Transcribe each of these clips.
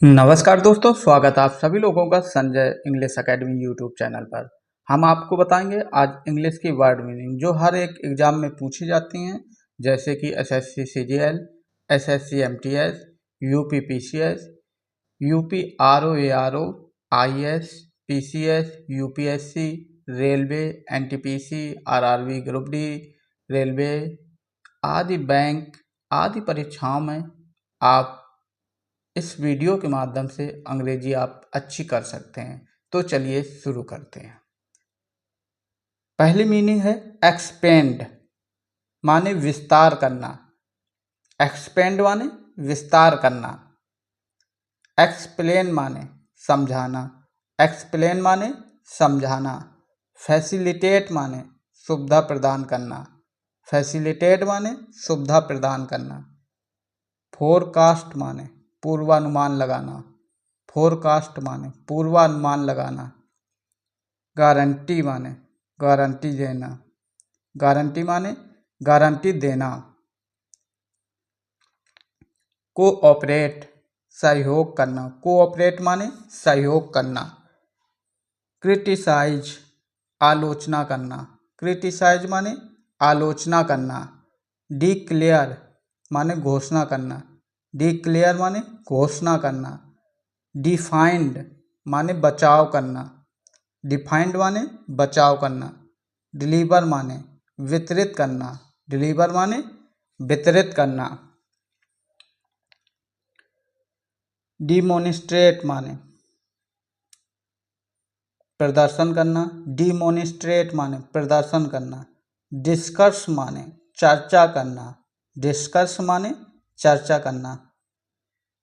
नमस्कार दोस्तों, स्वागत है आप सभी लोगों का Sanjay English academy YouTube channel पर। हम आपको बताएंगे आज इंग्लिश की वर्ड मीनिंग जो हर एक एग्जाम में पूछी जाती हैं, जैसे कि SSC CGL, SSC MTS, UP PCS, UP RO IAS, PCS, UPSC, railway, NTPC, RRB group D, railway आदि बैंक आदि परीक्षाओं में आप इस वीडियो के माध्यम से अंग्रेजी आप अच्छी कर सकते हैं। तो चलिए शुरू करते हैं। पहली मीनिंग है एक्सपेंड, माने विस्तार करना। एक्सपेंड माने विस्तार करना। एक्सप्लेन माने समझाना। एक्सप्लेन माने समझाना। फैसिलिटेट माने सुविधा प्रदान करना। फैसिलिटेट माने सुविधा प्रदान करना। फोरकास्ट माने पूर्वानुमान लगाना। फोरकास्ट माने पूर्वानुमान लगाना। गारंटी माने गारंटी देना। गारंटी माने गारंटी देना। कोऑपरेट सहयोग करना। कोऑपरेट माने सहयोग करना। क्रिटिसाइज आलोचना करना। क्रिटिसाइज माने आलोचना करना। डिक्लेयर माने घोषणा करना। डिक्लेयर माने घोषणा करना। डिफाइंड माने बचाव करना। डिफाइंड माने बचाव करना। डिलीवर माने वितरित करना। डिलीवर माने वितरित करना। डिमोनिस्ट्रेट माने प्रदर्शन करना। डिमोनिस्ट्रेट माने प्रदर्शन करना। डिस्कस माने चर्चा करना। डिस्कस माने चर्चा करना।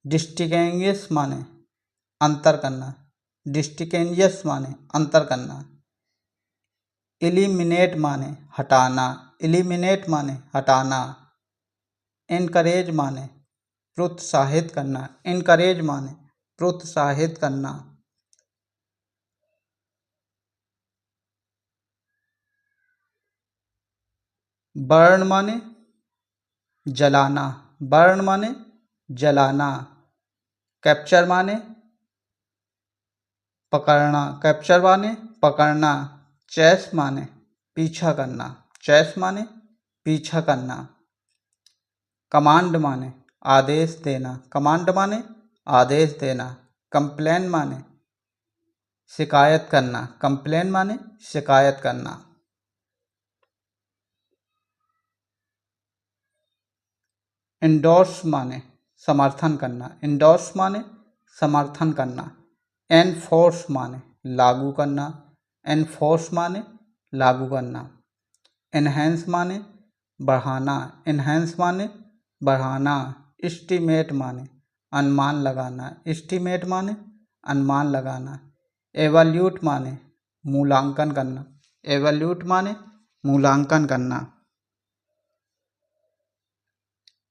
डिस्टिंग्विश माने अंतर करना। डिस्टिंग्विश माने अंतर करना। एलिमिनेट माने हटाना। एलिमिनेट माने हटाना। इनकरेज माने प्रोत्साहित करना। इनकरेज माने प्रोत्साहित करना। बर्न माने जलाना। बर्न माने जलाना। कैप्चर माने पकड़ना। कैप्चर माने पकड़ना। चेस माने पीछा करना। चेस माने पीछा करना। कमांड माने आदेश देना। कमांड माने आदेश देना। कंप्लेन माने शिकायत करना। कंप्लेन माने शिकायत करना। इंडोर्स माने समर्थन करना। इंडोर्स माने समर्थन करना। एनफोर्स माने लागू करना। एनफोर्स माने लागू करना। एनहेंस माने बढ़ाना। एनहेंस माने बढ़ाना। एस्टीमेट माने अनुमान लगाना। एस्टीमेट माने अनुमान लगाना। एवल्यूट माने मूल्यांकन करना। एवल्यूट माने मूल्यांकन करना।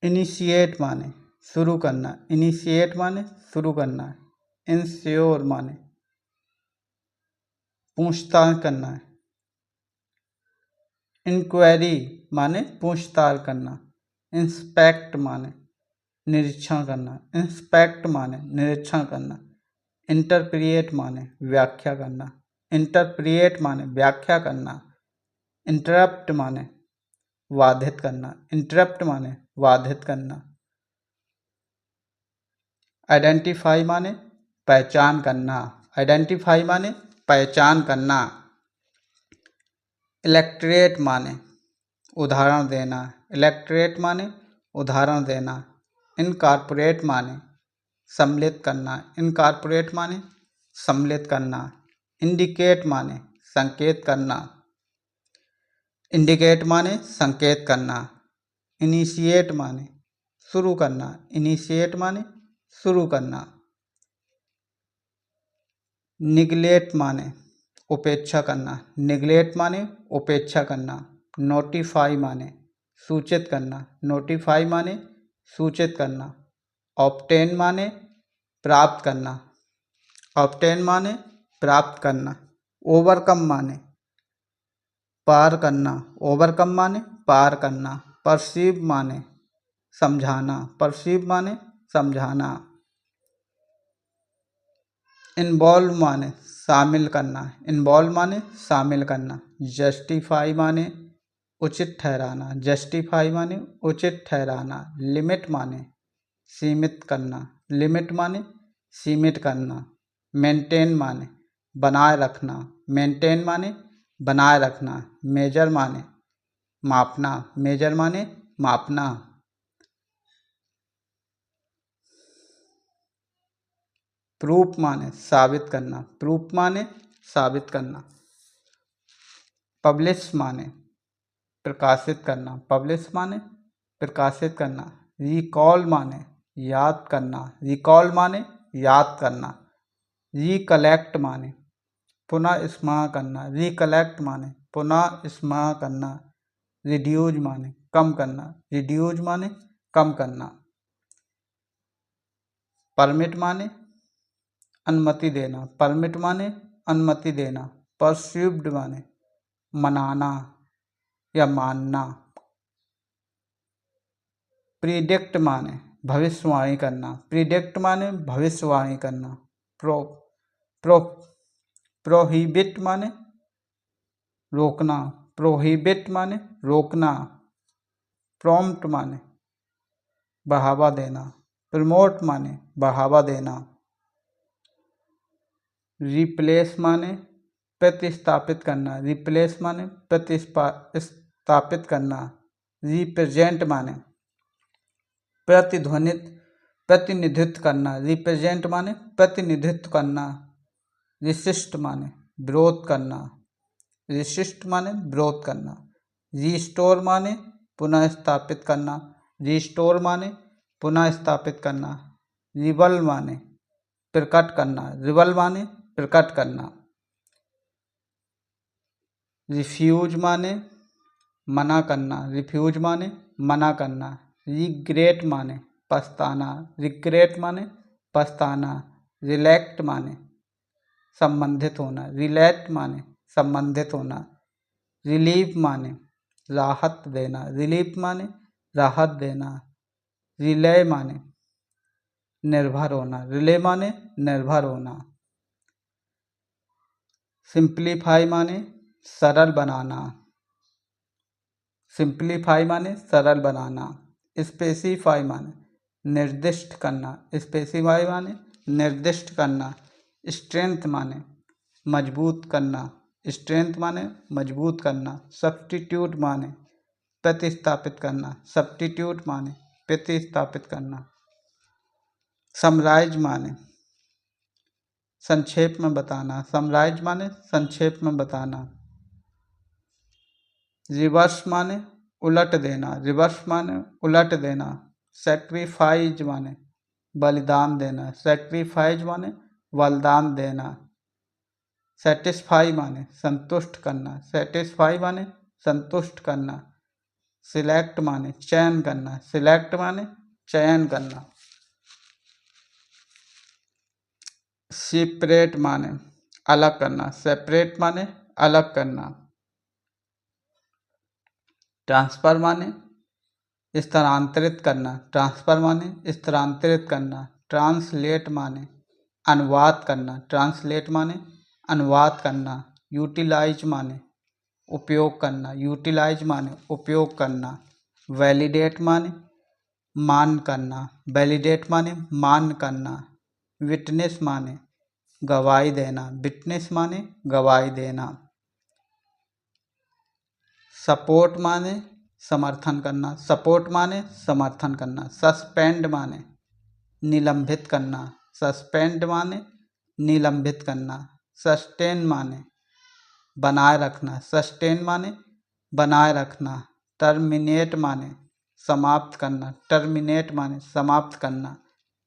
इनिशिएट माने शुरू करना। इनिशिएट माने शुरू करना। इंश्योर माने पूछताछ करना है। इंक्वायरी माने पूछताछ करना। इंस्पेक्ट माने निरीक्षण करना। इंस्पेक्ट माने निरीक्षण करना। इंटरप्रिएट माने व्याख्या करना। इंटरप्रिएट माने व्याख्या करना। इंटरप्ट माने बाधित करना। इंटरप्ट माने बाधित करना। आइडेंटिफाई माने पहचान करना। आइडेंटिफाई माने पहचान करना। इलेक्ट्रेट माने उदाहरण देना। इलेक्ट्रेट माने उदाहरण देना। इनकॉर्पोरेट माने सम्मिलित करना। इनकॉर्पोरेट माने सम्मिलित करना। इंडिकेट माने संकेत करना। इंडिकेट माने संकेत करना। इनिशिएट माने शुरू करना। इनिशिएट माने शुरू करना। निगलेक्ट माने उपेक्षा करना। निगलेक्ट माने उपेक्षा करना। नोटिफाई माने सूचित करना। नोटिफाई माने सूचित करना। ऑब्टेन माने प्राप्त करना। ऑब्टेन माने प्राप्त करना। ओवरकम माने पार करना। ओवरकम माने पार करना। परसीव माने समझाना। परसीव माने समझाना। इन्वॉल्व माने शामिल करना, इन्वॉल्व माने शामिल करना। जस्टिफाई माने उचित ठहराना, जस्टिफाई माने उचित ठहराना। लिमिट माने सीमित करना, लिमिट माने सीमित करना। मेंटेन माने बनाए रखना, मेंटेन माने बनाए रखना। मेजर माने मापना, मेजर माने मापना। प्रूफ माने साबित करना, प्रूफ माने साबित करना। पब्लिश माने प्रकाशित करना, पब्लिश माने प्रकाशित करना। रिकॉल माने याद करना, रिकॉल माने याद करना। रिकलेक्ट माने पुनः स्मरण करना, रिकलेक्ट माने पुनः स्मरण करना। रिड्यूज माने कम करना, रिड्यूज माने कम करना। परमिट माने अनुमति देना, परमिट माने अनुमति देना। परस्यूव्ड माने मनाना या मानना। प्रिडिक्ट माने भविष्यवाणी करना, प्रिडिक्ट माने भविष्यवाणी करना। प्रोहिबिट माने रोकना, प्रोहिबिट माने रोकना। प्रॉम्प्ट माने बढ़ावा देना, प्रमोट माने बढ़ावा देना। रिप्लेस माने प्रतिस्थापित करना, रिप्लेस माने प्रतिस्थापित करना। रिप्रेजेंट माने प्रतिनिधित्व करना, रिप्रेजेंट माने प्रतिनिधित्व करना। रिसिस्ट माने विरोध करना, रिसिस्ट माने विरोध करना। रिस्टोर माने पुनः स्थापित करना, रिस्टोर माने पुनः स्थापित करना। रिवल माने प्रकट करना, रिवल माने प्रकट करना। रिफ्यूज माने मना करना, रिफ्यूज माने मना करना। रिग्रेट माने पछताना, रिग्रेट माने पछताना। रिलेक्ट माने संबंधित होना, रिलेट माने संबंधित होना। रिलीफ माने राहत देना, रिलीफ माने राहत देना। रिले माने निर्भर होना, रिले माने निर्भर होना। सिंप्लीफाई माने सरल बनाना, सिंप्लीफाई माने सरल बनाना। स्पेसिफाई माने निर्दिष्ट करना, स्पेसिफाई माने निर्दिष्ट करना। स्ट्रेंथ माने मजबूत करना, स्ट्रेंथ माने मजबूत करना। सब्स्टिट्यूट माने प्रतिस्थापित करना, सब्स्टिट्यूट माने प्रतिस्थापित करना। समराइज माने संक्षेप में बताना, समराइज माने संक्षेप में बताना। रिवर्स माने उलट देना, रिवर्स माने उलट देना। सेक्रीफाइज माने बलिदान देना, सेक्रीफाइज माने बलिदान देना। सेटिस्फाई माने संतुष्ट करना, सेटिस्फाई माने संतुष्ट करना। सिलेक्ट माने चयन करना, सिलेक्ट माने चयन करना। सेपरेट माने अलग करना, सेपरेट माने अलग करना। ट्रांसफर माने स्थानांतरित करना, ट्रांसफर माने स्थानांतरित करना। ट्रांसलेट माने अनुवाद करना, ट्रांसलेट माने अनुवाद करना। यूटिलाइज माने उपयोग करना, यूटिलाइज माने उपयोग करना। वैलिडेट माने मान करना, वैलिडेट माने मान करना। विटनेस माने गवाही देना, विटनेस माने गवाही देना। सपोर्ट माने समर्थन करना, सपोर्ट माने समर्थन करना। सस्पेंड माने निलंबित करना, सस्पेंड माने निलंबित करना। सस्टेन माने बनाए रखना, सस्टेन माने बनाए रखना। टर्मिनेट माने समाप्त करना, टर्मिनेट माने समाप्त करना।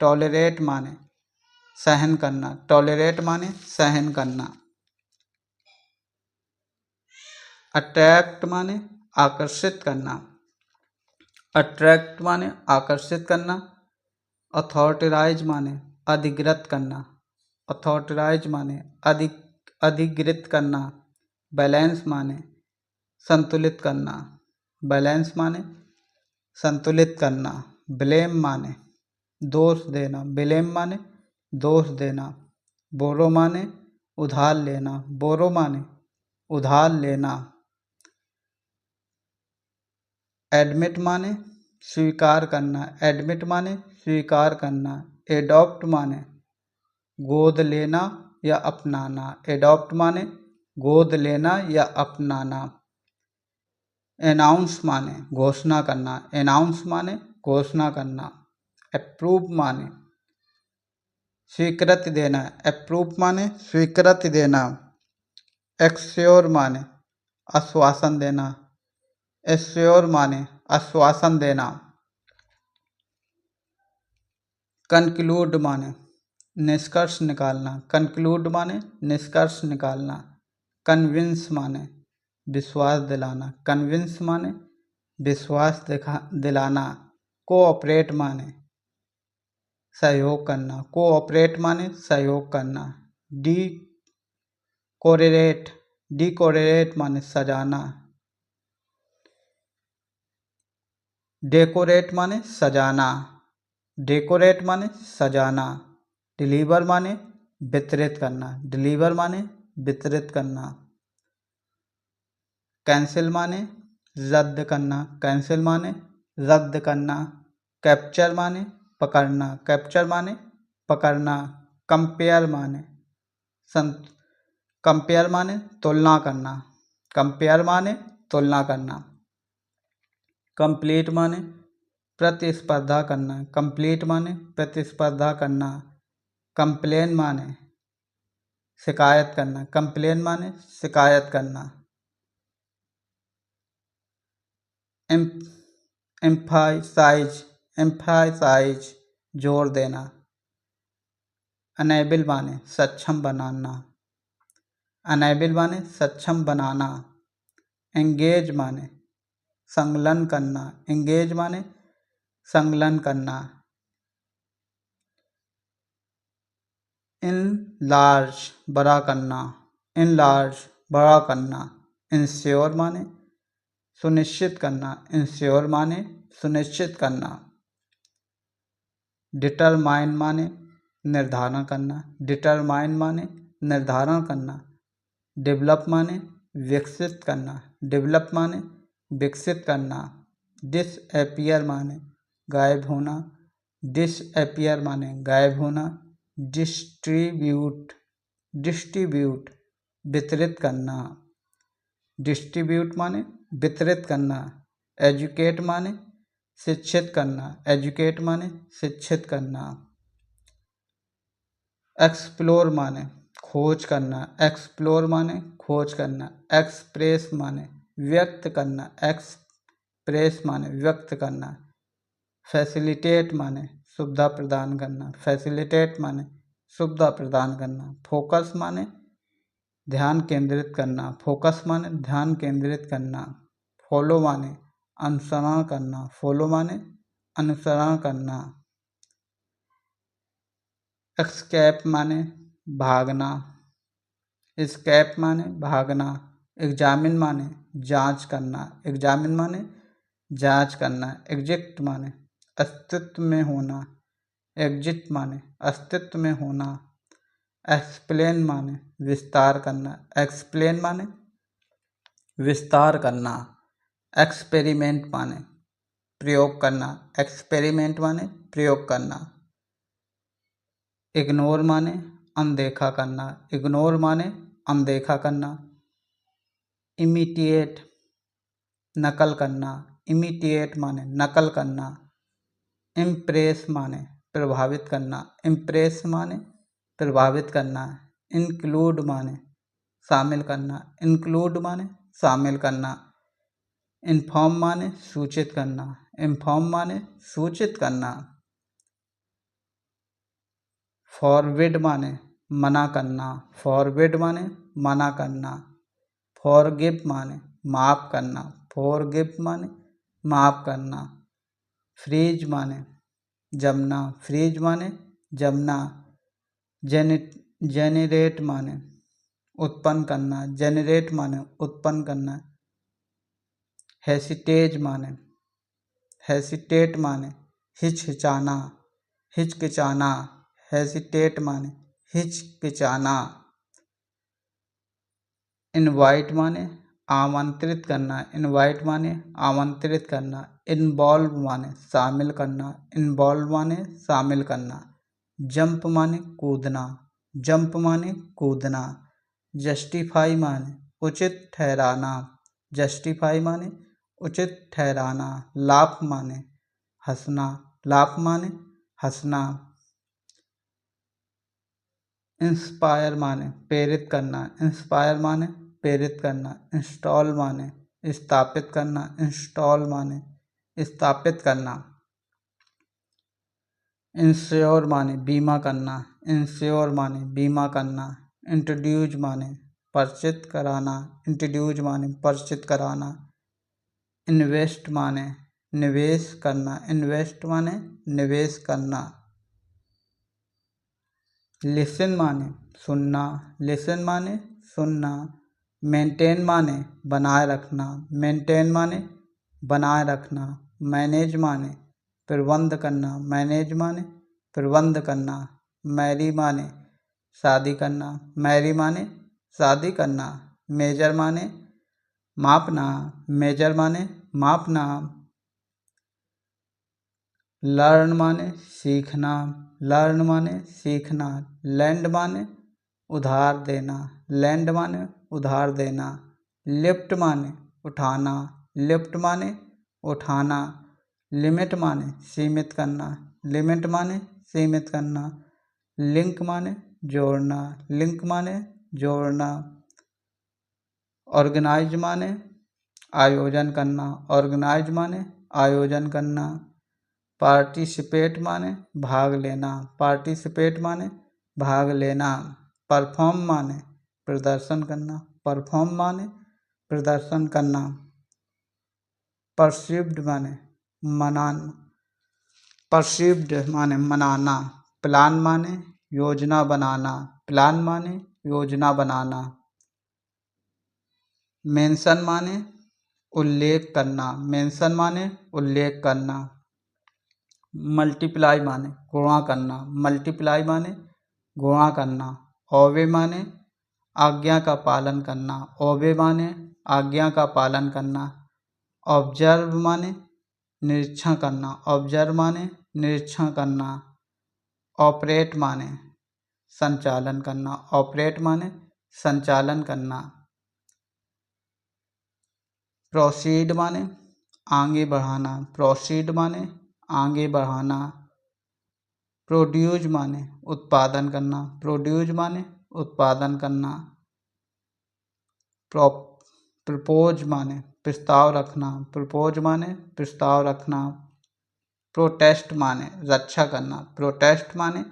टॉलरेट माने सहन करना, टॉलरेट माने सहन करना। अट्रैक्ट माने आकर्षित करना, अट्रैक्ट माने आकर्षित करना। अथॉरिटाइज माने अधिकृत करना, अथॉरिटाइज माने अधिकृत करना। बैलेंस माने संतुलित करना, बैलेंस माने संतुलित करना। ब्लेम माने दोष देना, ब्लेम माने दोष देना। बोरो माने उधार लेना, बोरो माने उधार लेना। एडमिट माने स्वीकार करना, एडमिट माने स्वीकार करना। एडॉप्ट माने गोद लेना या अपनाना, एडॉप्ट माने गोद लेना या अपनाना। अनाउंस माने घोषणा करना, अनाउंस माने घोषणा करना। अप्रूव माने स्वीकृति देना, अप्रूव माने स्वीकृति देना। एक्श्योर माने आश्वासन देना, एश्योर माने आश्वासन देना। कंक्लूड माने निष्कर्ष निकालना, कंक्लूड माने निष्कर्ष निकालना। कन्विंस माने विश्वास दिलाना, कन्विंस माने विश्वास दिलाना। कोऑपरेट माने सहयोग करना, कोऑपरेट माने सहयोग करना। डिकोरेट माने सजाना, डेकोरेट माने सजाना, डेकोरेट माने सजाना। डिलीवर माने वितरित करना, डिलीवर माने वितरित करना। कैंसिल माने रद्द करना, कैंसिल माने रद्द करना। कैप्चर माने पकड़ना, कैप्चर माने पकड़ना। कंपेयर माने कंपेयर माने तुलना करना, कंपेयर माने तुलना करना। कंप्लीट माने प्रतिस्पर्धा करना, कंप्लीट माने प्रतिस्पर्धा करना। कंप्लेन माने शिकायत करना, कंप्लेन माने शिकायत करना। एम्फासाइज जोर देना। अनेबल माने सक्षम बनाना, अनेबल माने सक्षम बनाना। एंगेज माने संलग्न करना, एंगेज माने संलग्न करना। इनलार्ज बड़ा करना, इनलार्ज बड़ा करना। इंश्योर माने सुनिश्चित करना, इंश्योर माने सुनिश्चित करना। डिटरमाइन माने निर्धारण करना, डिटरमाइन माने निर्धारण करना। डेवलप माने विकसित करना, डेवलप माने विकसित करना। डिसअपीयर माने गायब होना, डिसअपीयर माने गायब होना। डिस्ट्रीब्यूट वितरित करना, डिस्ट्रीब्यूट माने वितरित करना। एजुकेट माने शिक्षित करना, एजुकेट माने शिक्षित करना। एक्सप्लोर माने खोज करना, एक्सप्लोर माने खोज करना। एक्सप्रेस माने व्यक्त करना, एक्सप्रेस माने व्यक्त करना। फैसिलिटेट माने सुविधा प्रदान करना, फैसिलिटेट माने सुविधा प्रदान करना। फोकस माने ध्यान केंद्रित करना, फोकस माने ध्यान केंद्रित करना। फॉलो माने अनुसरण करना, फॉलो माने अनुसरण करना। एस्केप माने भागना, एस्केप माने भागना। एग्जामिन माने जांच करना, एग्जामिन माने जांच करना। एग्जिट माने अस्तित्व में होना, एग्जिट माने अस्तित्व में होना। एक्सप्लेन माने विस्तार करना, एक्सप्लेन माने विस्तार करना। एक्सपेरिमेंट माने प्रयोग करना, एक्सपेरिमेंट माने प्रयोग करना। इग्नोर माने अनदेखा करना, इग्नोर माने अनदेखा करना। इमिटिएट नकल करना, इमिटिएट माने नकल करना। इम्प्रेस माने प्रभावित करना, इम्प्रेस माने प्रभावित करना। इंक्लूड माने शामिल करना, इंक्लूड माने शामिल करना। इन्फॉर्म माने सूचित करना, इन्फॉर्म माने सूचित करना। फॉरबिड माने मना करना, फॉरबिड माने मना करना। फॉरगिव माने माफ़ करना, फॉरगिव माने माफ़ करना। फ्रीज माने जमना, फ्रीज माने जमना। जेनरेट माने उत्पन्न करना, जेनरेट माने उत्पन्न करना। हेसिटेट माने हिचकिचाना, हिचकिचाना। हेसिटेट माने हिचकिचाना। इनवाइट माने आमंत्रित करना, इनवाइट माने आमंत्रित करना। इन्वॉल्व माने शामिल करना, इन्वॉल्व माने शामिल करना। जंप माने कूदना, जंप माने कूदना। जस्टिफाई माने उचित ठहराना, जस्टिफाई माने उचित ठहराना। लाफ माने हंसना, लाफ माने हंसना। इंस्पायर माने प्रेरित करना, इंस्पायर माने प्रेरित करना। इंस्टॉल माने स्थापित करना, इंस्टॉल माने स्थापित करना। इंश्योर माने बीमा करना, इंश्योर माने बीमा करना। इंट्रोड्यूस माने परिचित कराना, इंट्रोड्यूस माने परिचित कराना। इन्वेस्ट माने निवेश करना, इन्वेस्ट माने निवेश करना। लिसन माने सुनना, लिसन माने सुनना। मेंटेन माने बनाए रखना, मेंटेन माने बनाए रखना। मैनेज माने प्रबंध करना, मैनेज माने प्रबंध करना। मैरी माने शादी करना, मैरी माने शादी करना। मेजर माने मापना, मेजर माने मापना। लर्न माने सीखना, लर्न माने सीखना। लैंड माने उधार देना, लैंड माने उधार देना। लिफ्ट माने उठाना, लिफ्ट माने उठाना। लिमिट माने सीमित करना, लिमिट माने सीमित करना। लिंक माने जोड़ना, लिंक माने जोड़ना। ऑर्गेनाइज माने आयोजन करना, ऑर्गेनाइज माने आयोजन करना। पार्टिसिपेट माने भाग लेना, पार्टिसिपेट माने भाग लेना। परफॉर्म माने प्रदर्शन करना, परफॉर्म माने प्रदर्शन करना। परसीव्ड माने मनाना, परसीव्ड माने मनाना। प्लान माने योजना बनाना, प्लान माने योजना बनाना। मेंशन माने उल्लेख करना, मेंशन माने उल्लेख करना। मल्टीप्लाई माने गुणा करना, मल्टीप्लाई माने गुणा करना। ओबे माने आज्ञा का पालन करना, ओबे माने आज्ञा का पालन करना। ऑब्जर्व माने निरीक्षण करना, ऑब्जर्व माने निरीक्षण करना। ऑपरेट माने संचालन करना, ऑपरेट माने संचालन करना। प्रोसीड माने आगे बढ़ाना, प्रोसीड माने आगे बढ़ाना। प्रोड्यूस माने उत्पादन करना, प्रोड्यूस माने उत्पादन करना। प्रपोज माने प्रस्ताव रखना, प्रपोज माने प्रस्ताव रखना। प्रोटेस्ट माने रक्षा करना, प्रोटेस्ट माने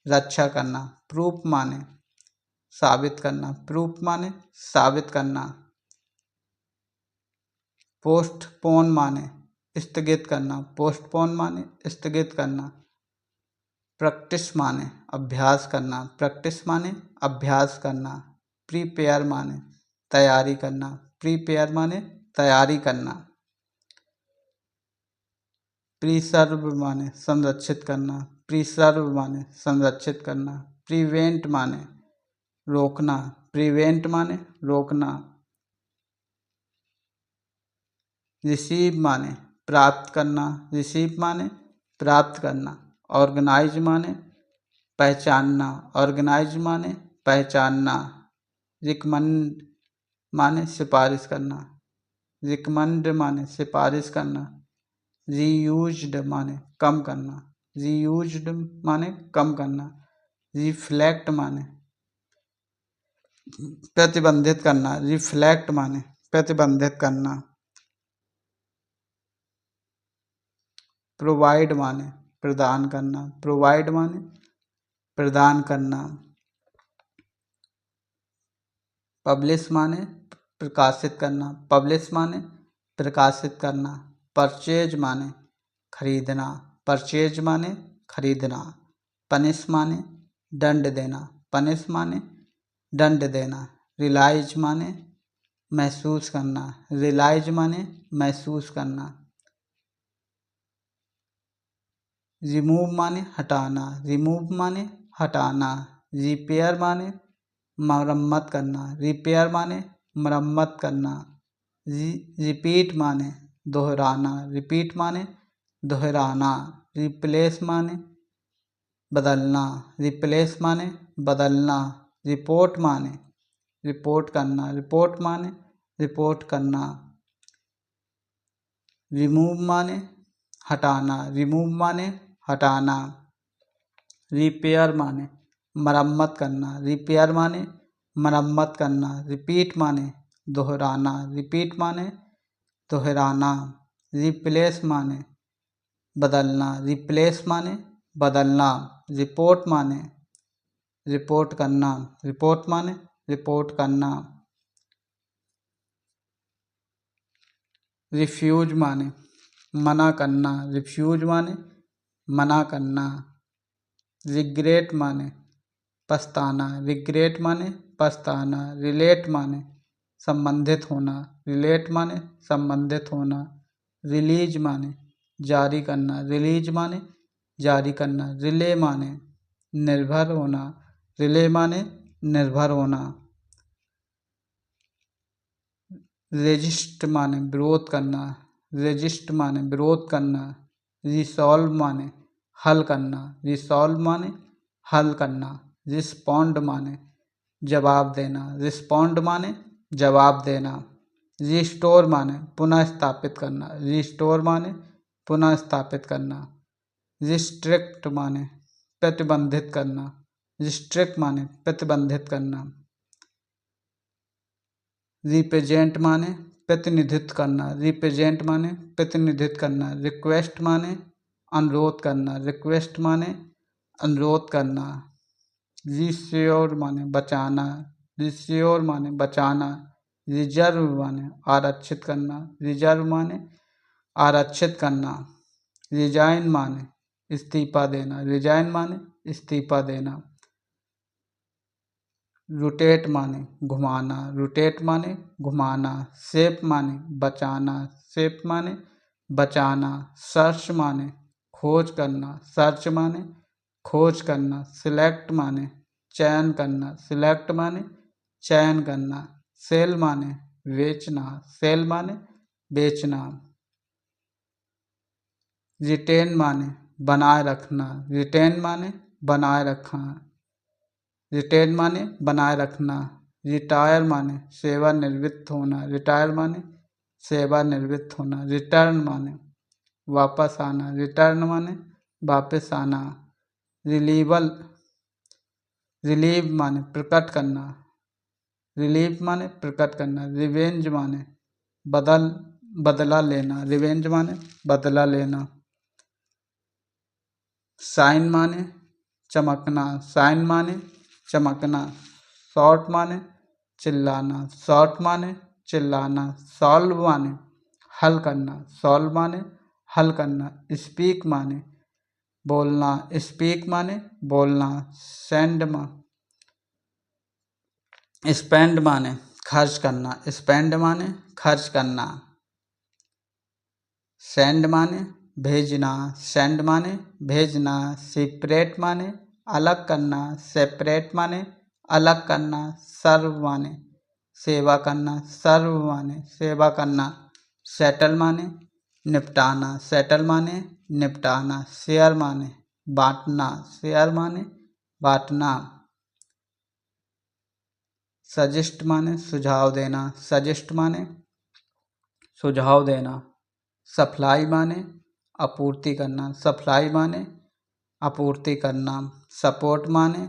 रक्षा करना। प्रूफ माने साबित करना, प्रूफ माने साबित करना। पोस्टपोन माने स्थगित करना, पोस्टपोन माने स्थगित करना। प्रैक्टिस माने अभ्यास करना, प्रैक्टिस माने अभ्यास करना। प्रीपेयर माने तैयारी करना, प्रीपेयर माने तैयारी करना। प्रीसर्व माने संरक्षित करना, प्रीसर्व माने संरक्षित करना। प्रिवेंट माने रोकना, प्रिवेंट माने रोकना। रिसीव माने प्राप्त करना, रिसीव माने प्राप्त करना। ऑर्गेनाइज माने पहचानना, ऑर्गेनाइज माने पहचानना। रिकमेंड माने सिफारिश करना, रिकमेंड माने सिफारिश करना। रीयूज्ड माने कम करना, रीयूज्ड माने कम करना। रिफ्लेक्ट माने प्रतिबंधित करना, रिफ्लेक्ट माने प्रतिबंधित करना। प्रोवाइड माने प्रदान करना, प्रोवाइड माने प्रदान करना। पब्लिश माने प्रकाशित करना, पब्लिश माने प्रकाशित करना। परचेज माने खरीदना, परचेज माने खरीदना। पनिश माने दंड देना, पनिश माने दंड देना। रियलाइज माने महसूस करना, रियलाइज माने महसूस करना। रिमूव माने हटाना, रिमूव माने हटाना। रिपेयर माने मरम्मत करना, रिपेयर माने मरम्मत करना। रिपीट माने दोहराना, रिपीट माने दोहराना। रिप्लेस माने बदलना, रिप्लेस माने बदलना। रिपोर्ट माने रिपोर्ट करना, रिपोर्ट माने रिपोर्ट करना। रिमूव माने हटाना, रिमूव माने हटाना। रिपेयर माने मरम्मत करना, रिपेयर माने मरम्मत करना। रिपीट माने दोहराना, रिपीट माने दोहराना। रिप्लेस माने बदलना, रिप्लेस माने बदलना। रिपोर्ट माने रिपोर्ट करना, रिपोर्ट माने रिपोर्ट करना। रिफ्यूज माने मना करना, रिफ्यूज माने मना करना। रिग्रेट माने पछताना, रिग्रेट माने पछताना। रिलेट माने संबंधित होना, रिलेट माने संबंधित होना। रिलीज माने जारी करना, रिलीज माने जारी करना। रिले माने निर्भर होना, रिले माने निर्भर होना। रेजिस्ट माने विरोध करना, रेजिस्ट माने विरोध करना। रिसॉल्व माने हल करना, रिसॉल्व माने हल करना। रिस्पॉन्ड माने जवाब देना, रिस्पॉन्ड माने जवाब देना। रिस्टोर माने पुनः स्थापित करना, रिस्टोर माने पुनः स्थापित करना। रिस्ट्रिक्ट माने प्रतिबंधित करना, रिस्ट्रिक्ट माने प्रतिबंधित करना। रिप्रेजेंट माने प्रतिनिधित्व करना, रिप्रेजेंट माने प्रतिनिधित्व करना। रिक्वेस्ट माने अनुरोध करना, रिक्वेस्ट माने अनुरोध करना। रिश्योर माने बचाना, रिश्योर माने बचाना। रिजर्व माने आरक्षित करना, रिजर्व माने आरक्षित करना। रिजाइन माने इस्तीफा देना, रिजाइन माने इस्तीफा देना। रोटेट माने घुमाना, रोटेट माने घुमाना। शेप माने बचाना, शेप माने बचाना। सर्च माने खोज करना, सर्च माने खोज करना। सिलेक्ट माने चयन करना, सिलेक्ट माने चयन करना। सेल माने बेचना, सेल माने बेचना। रिटेन माने बनाए रखना, रिटेन माने बनाए रखना, रिटेन माने बनाए रखना। रिटायर माने सेवानिवृत्त होना, रिटायर माने सेवानिवृत्त होना। रिटर्न माने वापस आना, रिटर्न माने वापस आना। रिलीवल रिलीव माने प्रकट करना, रिलीव माने प्रकट करना। रिवेंज माने बदला लेना, रिवेंज माने बदला लेना। शाइन माने चमकना, शाइन माने चमकना। शॉर्ट माने चिल्लाना, शॉर्ट माने चिल्लाना। सॉल्व माने हल करना, सॉल्व माने हल करना। स्पीक माने बोलना, स्पीक माने बोलना। स्पेंड माने खर्च करना, स्पेंड माने खर्च करना। सेंड माने भेजना, सेंड माने भेजना। सेपरेट माने अलग करना, सेपरेट माने अलग करना। सर्व माने सेवा करना, सर्व माने सेवा करना। सेटल माने निपटाना, सेटल माने निपटाना। शेयर माने बांटना, शेयर माने बांटना। सजेस्ट माने सुझाव देना, सजेस्ट माने सुझाव देना। सप्लाई माने आपूर्ति करना, सप्लाई माने आपूर्ति करना। सपोर्ट माने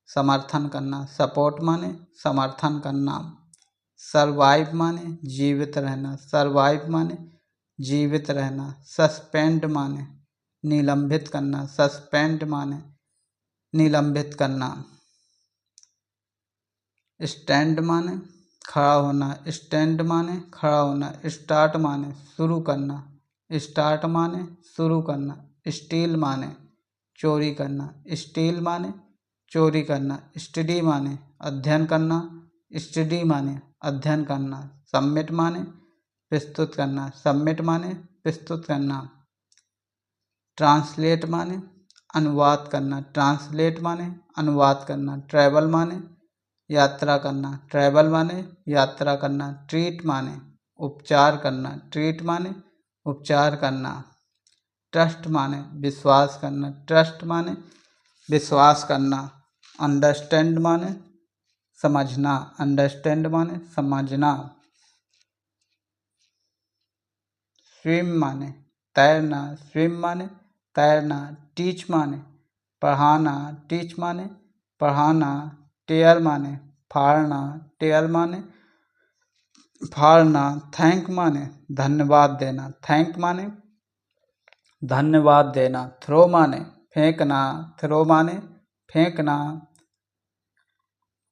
समर्थन करना, सपोर्ट माने समर्थन करना। सर्वाइव माने जीवित रहना, सर्वाइव माने जीवित रहना। सस्पेंड माने निलंबित करना, सस्पेंड माने निलंबित करना। स्टैंड माने खड़ा होना, स्टैंड माने खड़ा होना। स्टार्ट माने शुरू करना, स्टार्ट माने शुरू करना। स्टील माने चोरी करना, स्टील माने चोरी करना। स्टडी माने अध्ययन करना, स्टडी माने अध्ययन करना। सबमिट माने प्रस्तुत करना, सबमिट माने प्रस्तुत करना। ट्रांसलेट माने अनुवाद करना, ट्रांसलेट माने अनुवाद करना, ट्रैवल माने यात्रा करना, ट्रैवल माने यात्रा करना, ट्रीट माने उपचार करना, ट्रीट माने उपचार करना, ट्रस्ट माने विश्वास करना, ट्रस्ट माने विश्वास करना, अंडरस्टैंड माने समझना, अंडरस्टैंड माने समझना, स्विम माने तैरना, स्विम माने तैरना, टीच माने पढ़ाना, टीच माने पढ़ाना, टेयर माने फाड़ना, टेयर माने फाड़ना, थैंक माने धन्यवाद देना, थैंक माने धन्यवाद देना, थ्रो माने फेंकना, थ्रो माने फेंकना,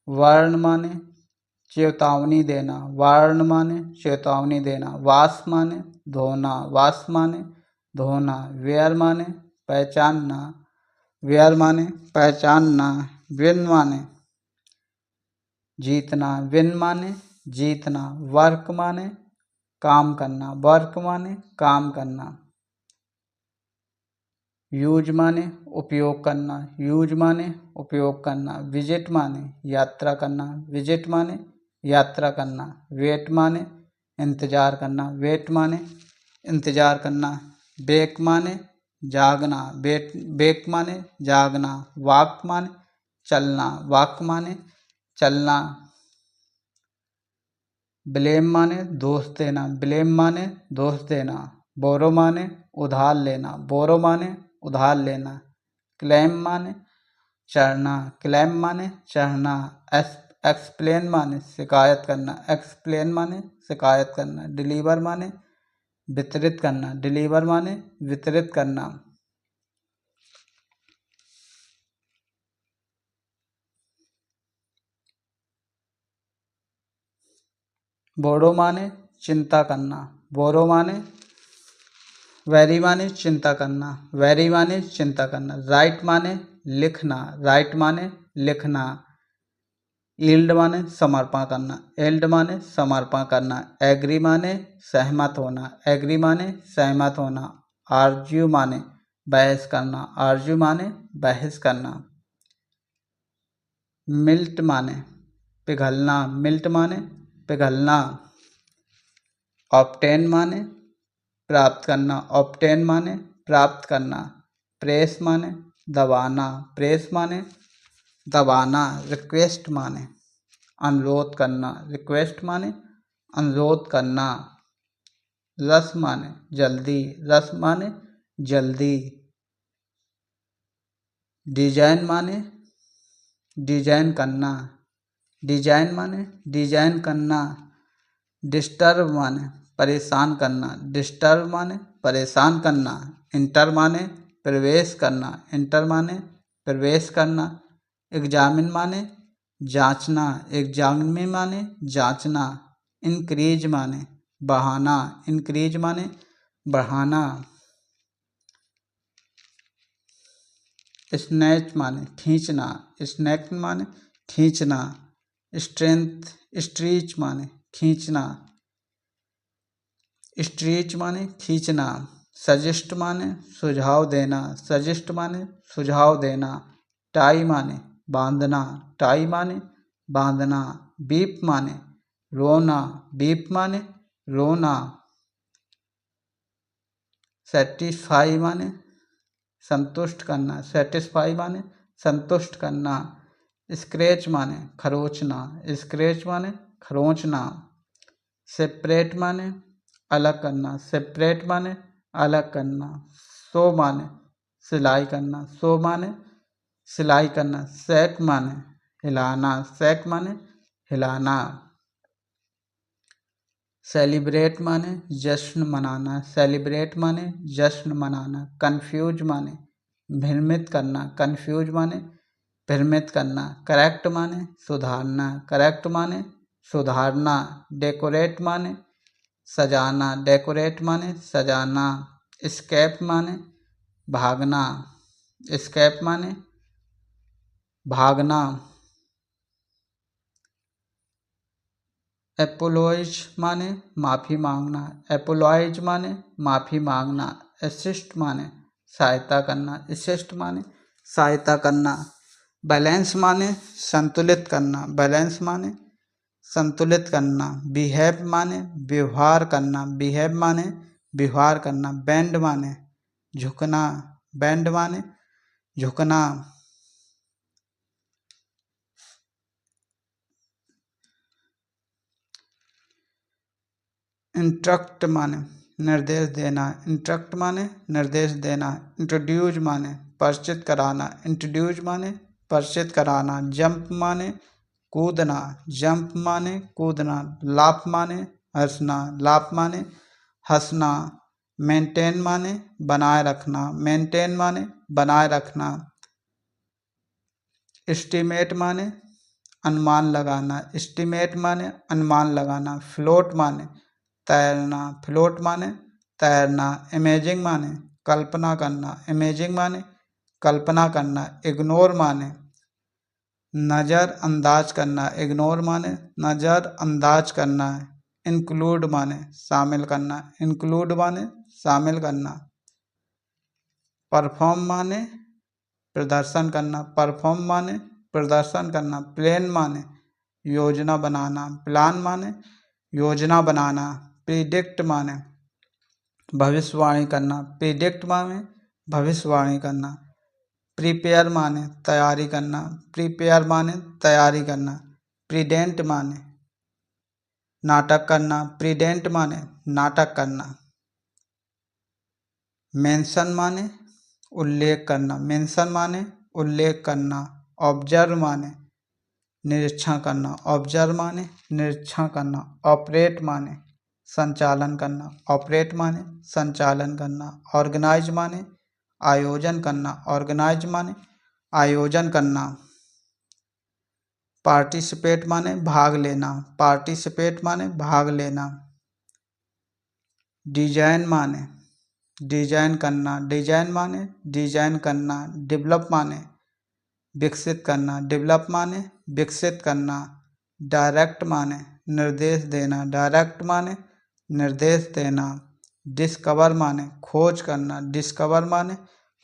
वार्न माने चेतावनी देना, वार्न माने चेतावनी देना, वाश माने धोना, वाश माने धोना, वेयर माने पहचानना, वेयर माने पहचानना, विन माने जीतना, विन माने जीतना, वर्क माने काम करना, वर्क माने काम करना, यूज माने उपयोग करना, यूज माने उपयोग करना, विजिट माने यात्रा करना, विजिट माने यात्रा करना, वेट माने इंतज़ार करना, वेट माने इंतज़ार करना, बेक माने जागना, बेक माने जागना, वॉक माने चलना, वॉक माने चलना, ब्लेम माने दोष देना, ब्लेम माने दोष देना, बोरो माने उधार लेना, बोरो माने उधार लेना, क्लेम माने चढ़ना, क्लेम माने चढ़ना, एक्सप्लेन माने शिकायत करना, एक्सप्लेन माने शिकायत करना, डिलीवर माने वितरित करना, डिलीवर माने वितरित करना, बोरो माने चिंता करना, बोरो माने वेरी माने चिंता करना, वेरी माने चिंता करना, राइट माने लिखना, राइट माने लिखना, ईल्ड माने समर्पण करना, एल्ड माने समर्पण करना, एग्री माने सहमत होना, एग्री माने सहमत होना, आर्ज्यू माने बहस करना, आर्ज्यू माने बहस करना, मिल्ट माने पिघलना, मिल्ट माने पिघलना, ऑब्टेन माने प्राप्त करना, ऑब्टेन माने प्राप्त करना, प्रेस माने दबाना, प्रेस माने दबाना, रिक्वेस्ट माने अनुरोध करना, रिक्वेस्ट माने अनुरोध करना, रस माने जल्दी, रस माने जल्दी, डिजाइन माने डिजाइन करना, डिजाइन माने डिजाइन करना, डिस्टर्ब माने परेशान करना, डिस्टर्ब माने परेशान करना, इंटर माने प्रवेश करना, इंटर माने प्रवेश करना, एग्जामिन माने जांचना, एग्जामिन माने जांचना, इंक्रीज माने बढ़ाना, इंक्रीज माने बढ़ाना, स्नैच माने खींचना, स्नैक माने खींचना, स्ट्रेंथ स्ट्रीच माने खींचना, स्ट्रीच माने खींचना, सजेस्ट माने सुझाव देना, सजेस्ट माने सुझाव देना, टाई माने बांधना, टाई माने बांधना, बीप माने रोना, बीप माने रोना, सेटिस्फाई माने संतुष्ट करना, सेटिस्फाई माने संतुष्ट करना, स्क्रैच माने खरोंचना, स्क्रैच माने खरोंचना, सेपरेट माने अलग करना, सेपरेट माने अलग करना, सो माने सिलाई करना, सो माने सिलाई करना, सैक माने हिलाना, सैक माने हिलाना, सेलिब्रेट माने जश्न मनाना, सेलिब्रेट माने जश्न मनाना, कन्फ्यूज माने भ्रमित करना, कन्फ्यूज माने भ्रमित करना, करेक्ट माने सुधारना, करेक्ट माने सुधारना, डेकोरेट माने सजाना, डेकोरेट माने सजाना, स्केप माने भागना, स्केप माने भागना, एपोलॉइज माने माफ़ी मांगना, एपोलॉइज माने माफ़ी मांगना, असिस्ट माने सहायता करना, असिस्ट माने सहायता करना, बैलेंस माने संतुलित करना, बैलेंस माने संतुलित करना, बिहेव माने व्यवहार करना, बिहेव माने व्यवहार करना, बेंड माने झुकना, बेंड माने झुकना, इंस्ट्रक्ट माने निर्देश देना, इंस्ट्रक्ट माने निर्देश देना, इंट्रोड्यूस माने परिचित कराना, इंट्रोड्यूस माने परिचित कराना, जंप माने कूदना, जंप माने कूदना, लाफ माने हंसना, लाफ माने हंसना, मेंटेन माने बनाए रखना, मेंटेन माने बनाए रखना, एस्टीमेट माने अनुमान लगाना, एस्टीमेट माने अनुमान लगाना, फ्लोट माने तैरना, फ्लोट माने तैरना, इमेजिंग माने कल्पना करना, इमेजिंग माने कल्पना करना, इग्नोर माने नज़रअंदाज करना, इग्नोर माने नज़रअंदाज करना, इंक्लूड माने शामिल करना, इंक्लूड माने शामिल करना, परफॉर्म माने प्रदर्शन करना, परफॉर्म माने प्रदर्शन करना, प्लान माने योजना बनाना, प्लान माने योजना बनाना, प्रिडिक्ट माने भविष्यवाणी करना, प्रिडिक्ट माने भविष्यवाणी करना, प्रिपेयर माने तैयारी करना, प्रिपेयर माने तैयारी करना, प्रीडेंट माने नाटक करना, प्रीडेंट माने नाटक करना, मेंशन माने उल्लेख करना, मेंशन माने उल्लेख करना, ऑब्जर्व माने निरीक्षण करना, ऑब्जर्व माने निरीक्षण करना, ऑपरेट माने संचालन करना, ऑपरेट माने संचालन करना, ऑर्गेनाइज माने आयोजन करना, ऑर्गेनाइज माने आयोजन करना, पार्टिसिपेट माने भाग लेना, पार्टिसिपेट माने भाग लेना, डिजाइन माने डिजाइन करना, डिजाइन माने डिजाइन करना, डेवलप माने विकसित करना, डेवलप माने विकसित करना, डायरेक्ट माने निर्देश देना, डायरेक्ट माने निर्देश देना, डिस्कवर माने खोज करना, डिस्कवर माने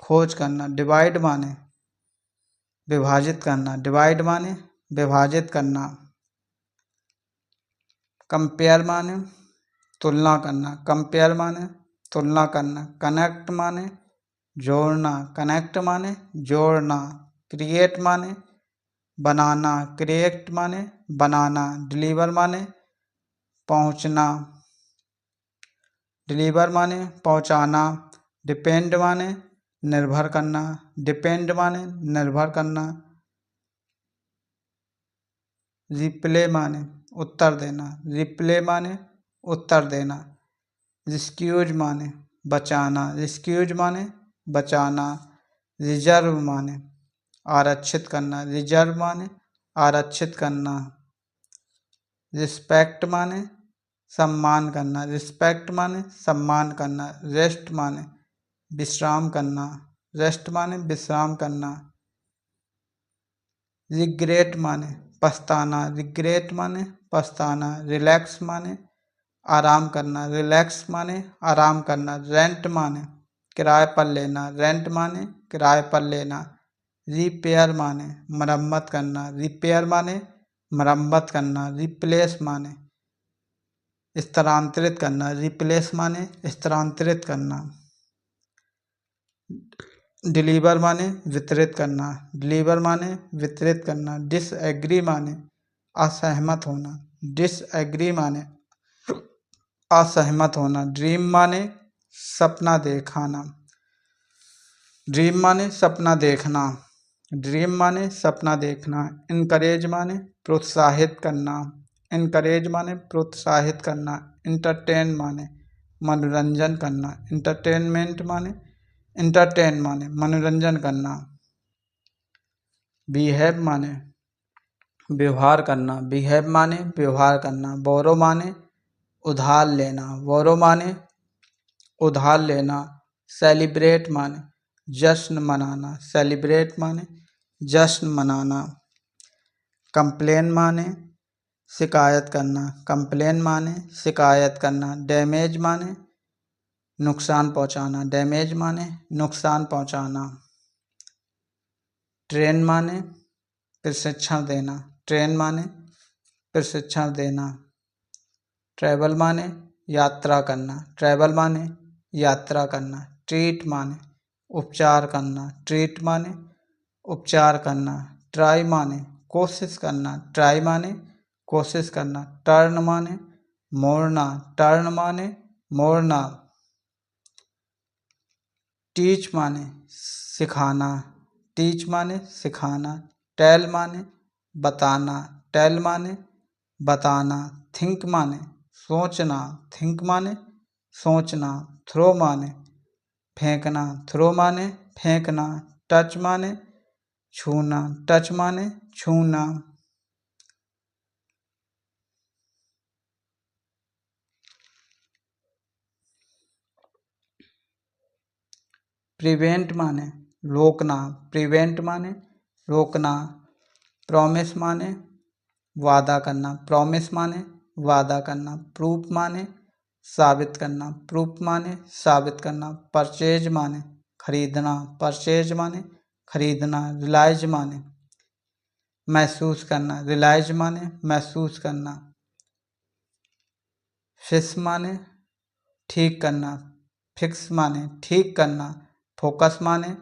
खोज करना, डिवाइड माने विभाजित करना, डिवाइड माने विभाजित करना, कंपेयर माने तुलना करना, कंपेयर माने तुलना करना, कनेक्ट माने जोड़ना, कनेक्ट माने जोड़ना, क्रिएट माने बनाना, क्रिएट माने बनाना, डिलीवर माने पहुंचना, डिलीवर माने पहुंचाना, डिपेंड माने निर्भर करना, डिपेंड माने निर्भर करना, रिप्ले माने उत्तर देना, रिप्ले माने उत्तर देना, रिस्क्यूज माने बचाना, रिस्क्यूज माने बचाना, रिजर्व माने आरक्षित करना, रिजर्व माने आरक्षित करना, रिस्पेक्ट माने सम्मान करना, रिस्पेक्ट माने सम्मान करना, रेस्ट माने विश्राम करना, रेस्ट माने विश्राम करना, रिग्रेट माने पछताना, रिग्रेट माने पछताना, रिलैक्स माने आराम करना, रिलैक्स माने आराम करना, रेंट माने किराए पर लेना, रेंट माने किराए पर लेना, रिपेयर माने मरम्मत करना, रिपेयर माने मरम्मत करना, रिप्लेस माने स्थानांतरित करना, रिप्लेस माने स्थानांतरित करना, डिलीवर माने वितरित करना, डिलीवर माने वितरित करना, डिसएग्री माने असहमत होना, डिसएग्री माने असहमत होना, ड्रीम माने सपना दिखाना, ड्रीम माने सपना देखना, ड्रीम माने सपना देखना, इनकरेज माने प्रोत्साहित करना, इनकरेज माने प्रोत्साहित करना, इंटरटेन माने मनोरंजन करना, इंटरटेनमेंट माने इंटरटेन माने मनोरंजन करना, बिहेव माने व्यवहार करना, बिहेव माने व्यवहार करना, बोरो माने उधार लेना, बोरो माने उधार लेना, सेलिब्रेट माने जश्न मनाना, सेलिब्रेट माने जश्न मनाना, कंप्लेन माने शिकायत करना, कंप्लेन माने शिकायत करना, डैमेज माने नुकसान पहुंचाना, डैमेज माने नुकसान पहुंचाना। ट्रेन माने प्रशिक्षण देना, ट्रेन माने प्रशिक्षण देना। ट्रैवल माने यात्रा करना, ट्रैवल माने यात्रा करना। ट्रीट माने उपचार करना, ट्रीट माने उपचार करना। ट्राई माने कोशिश करना, ट्राई माने कोशिश करना। टर्न माने मोड़ना, टर्न माने मोड़ना। टीच माने सिखाना, टीच माने सिखाना। टेल माने बताना, टेल माने बताना। थिंक माने सोचना, थिंक माने सोचना। थ्रो माने फेंकना, थ्रो माने फेंकना। टच माने छूना, टच माने छूना। प्रिवेंट माने रोकना, प्रिवेंट माने रोकना। प्रॉमिस माने वादा करना, प्रॉमिस माने वादा करना। प्रूफ माने साबित करना, प्रूफ माने साबित करना। परचेज माने खरीदना, परचेज माने खरीदना। रिलाइज माने महसूस करना, रिलाइज माने महसूस करना। फिक्स माने ठीक करना, फिक्स माने ठीक करना। फोकस माने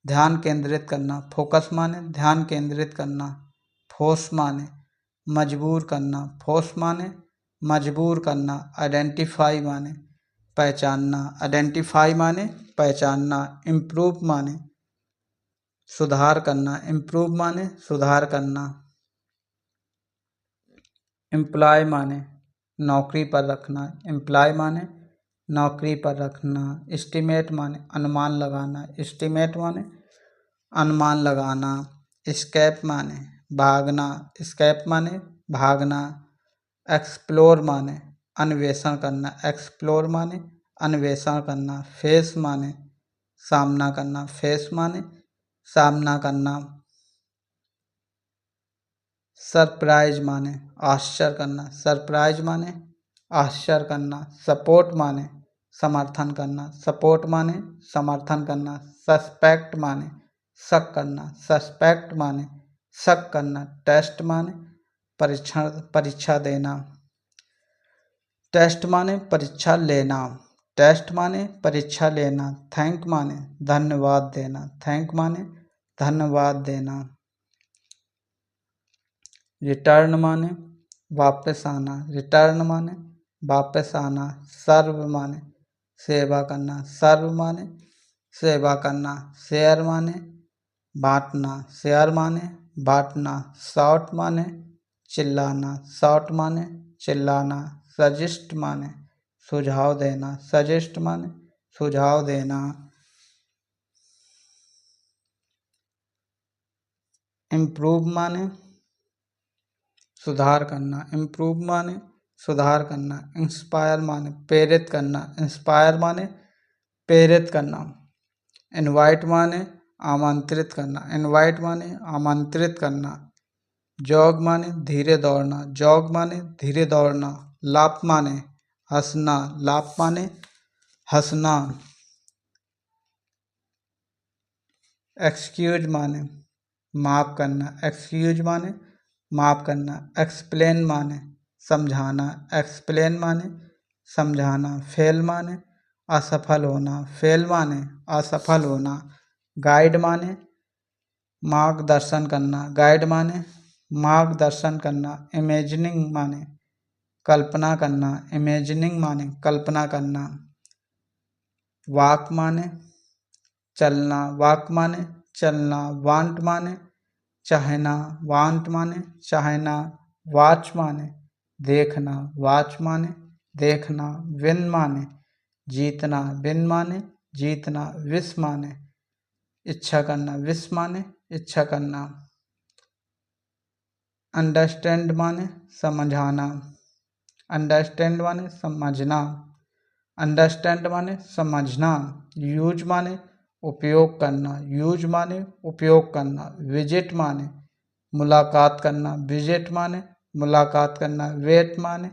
ध्यान केंद्रित करना, फोकस माने ध्यान केंद्रित करना। फोर्स माने मजबूर करना, फोर्स माने मजबूर करना। आइडेंटिफाई माने पहचानना, आइडेंटिफाई माने पहचानना। इम्प्रूव माने सुधार करना, इम्प्रूव माने सुधार करना। एम्प्लॉय माने नौकरी पर रखना, एम्प्लॉय माने नौकरी पर रखना। एस्टिमेट माने अनुमान लगाना, एस्टिमेट माने अनुमान लगाना। एस्केप माने भागना, एस्केप माने भागना। एक्सप्लोर माने अन्वेषण करना, एक्सप्लोर माने अन्वेषण करना। फेस माने सामना करना, फेस माने सामना करना। सरप्राइज माने आश्चर्य करना, सरप्राइज माने आश्चर्य करना। सपोर्ट माने समर्थन करना, सपोर्ट माने समर्थन करना। सस्पेक्ट माने शक करना, सस्पेक्ट माने शक करना। टेस्ट माने परीक्षा देना, टेस्ट माने परीक्षा लेना, टेस्ट माने परीक्षा लेना। थैंक माने धन्यवाद देना, थैंक माने धन्यवाद देना। रिटर्न माने वापस आना, रिटर्न माने वापस आना। सर्व माने सेवा करना, सर्व माने सेवा करना। शेयर माने बांटना, शेयर माने बांटना। शॉट माने चिल्लाना, शॉट माने चिल्लाना। सजेस्ट माने सुझाव देना, सजेस्ट माने सुझाव देना। इम्प्रूव माने सुधार करना, इम्प्रूव माने सुधार करना। इंस्पायर माने प्रेरित करना, इंस्पायर माने प्रेरित करना। इनवाइट माने आमंत्रित करना, इनवाइट माने आमंत्रित करना। जॉग माने धीरे दौड़ना, जॉग माने धीरे दौड़ना। लाफ माने हंसना, लाफ माने हंसना। एक्सक्यूज माने माफ करना, एक्सक्यूज माने माफ करना। एक्सप्लेन माने समझाना, एक्सप्लेन माने समझाना। फेल माने असफल होना, फेल माने असफल होना। गाइड माने मार्गदर्शन करना, गाइड माने मार्गदर्शन करना। इमेजिनिंग माने कल्पना करना, इमेजिनिंग माने कल्पना करना। वॉक माने चलना, वॉक माने चलना। वांट माने चाहना, वांट माने चाहना। वॉच माने देखना, वॉच माने देखना। विन माने जीतना, विन माने जीतना। विश माने इच्छा करना, विश माने इच्छा करना। अंडरस्टैंड माने समझाना, अंडरस्टैंड माने समझना, अंडरस्टैंड माने समझना। यूज माने उपयोग करना, यूज माने उपयोग करना। विजिट माने मुलाकात करना, विजिट माने मुलाकात करना। वेट माने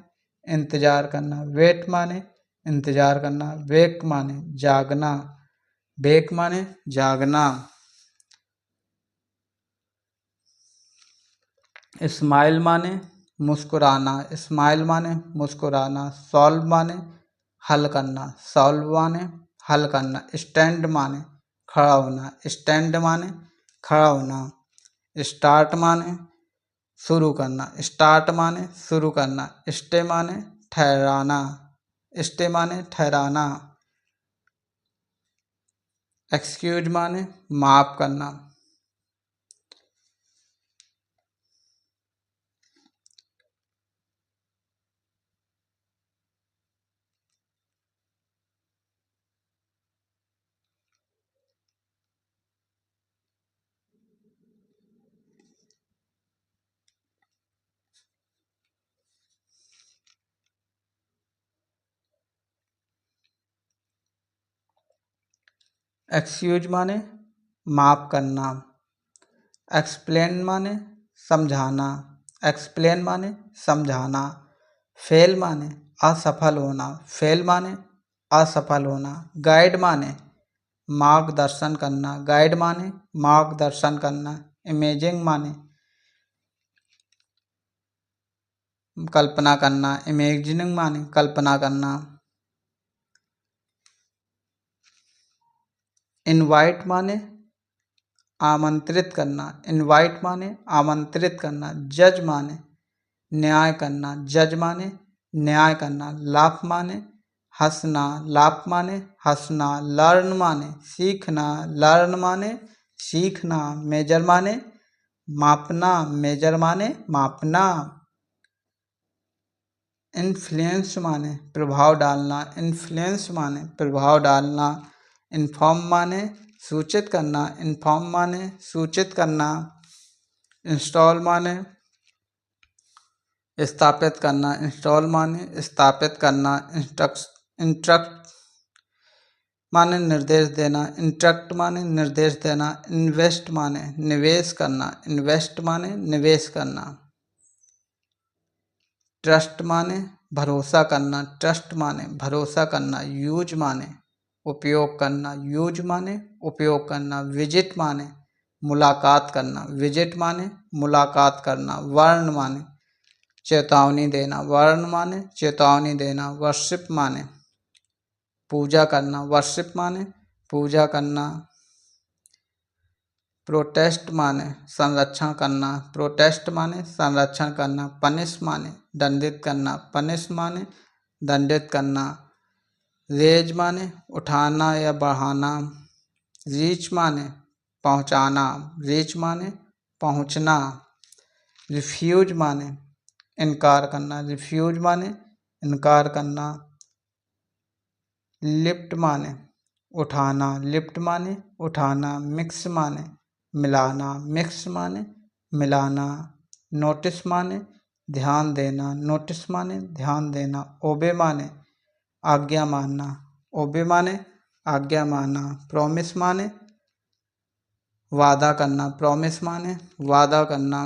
इंतजार करना, वेट माने इंतजार करना। वेक माने जागना, वेक माने जागना। स्माइल माने मुस्कुराना, स्माइल माने मुस्कुराना। सॉल्व माने हल करना, सॉल्व माने हल करना। स्टैंड माने खड़ा होना, स्टैंड माने खड़ा होना। स्टार्ट माने शुरू करना, स्टार्ट माने शुरू करना। स्टे माने ठहराना, स्टे माने ठहराना। एक्सक्यूज माने माफ करना। एक्सक्यूज माने माफ करना। एक्सप्लेन माने समझाना, एक्सप्लेन माने समझाना। फेल माने असफल होना, फेल माने असफल होना। गाइड माने मार्गदर्शन करना, गाइड माने मार्गदर्शन करना। इमेजिंग माने कल्पना करना, इमेजिनिंग माने कल्पना करना। इनवाइट माने आमंत्रित करना, इनवाइट माने आमंत्रित करना। जज माने न्याय करना, जज माने न्याय करना। लाफ माने हंसना, लाफ माने हंसना। लर्न माने सीखना, लर्न माने सीखना। मेजर माने मापना, मेजर माने मापना। इन्फ्लुएंस माने प्रभाव डालना, इन्फ्लुएंस माने प्रभाव डालना। इन्फॉर्म माने सूचित करना, इन्फॉर्म माने सूचित करना। इंस्टॉल माने स्थापित करना, इंस्टॉल माने स्थापित करना। इंस्ट्रक्ट माने निर्देश देना, इंस्ट्रक्ट माने निर्देश देना। इन्वेस्ट माने निवेश करना, इन्वेस्ट माने निवेश करना। ट्रस्ट माने भरोसा करना, ट्रस्ट माने भरोसा करना। यूज माने उपयोग करना, यूज माने उपयोग करना। विजिट माने मुलाकात करना, विजिट माने मुलाकात करना। वर्ण माने चेतावनी देना, वर्ण माने चेतावनी देना। वर्शिप माने पूजा करना, वर्शिप माने पूजा करना। प्रोटेस्ट माने संरक्षण करना, प्रोटेस्ट माने संरक्षण करना। पनिश माने दंडित करना, पनिश माने दंडित करना। रेज माने उठाना या बढ़ाना। रीच माने पहुंचाना, रीच माने पहुंचना। रिफ्यूज माने इनकार करना, रिफ्यूज माने इनकार करना। लिफ्ट माने उठाना, लिफ्ट माने उठाना। मिक्स माने मिलाना, मिक्स माने मिलाना। नोटिस माने ध्यान देना, नोटिस माने ध्यान देना। ओबे माने आज्ञा मानना, ओबे माने आज्ञा मानना। प्रॉमिस माने वादा करना, प्रॉमिस माने वादा करना।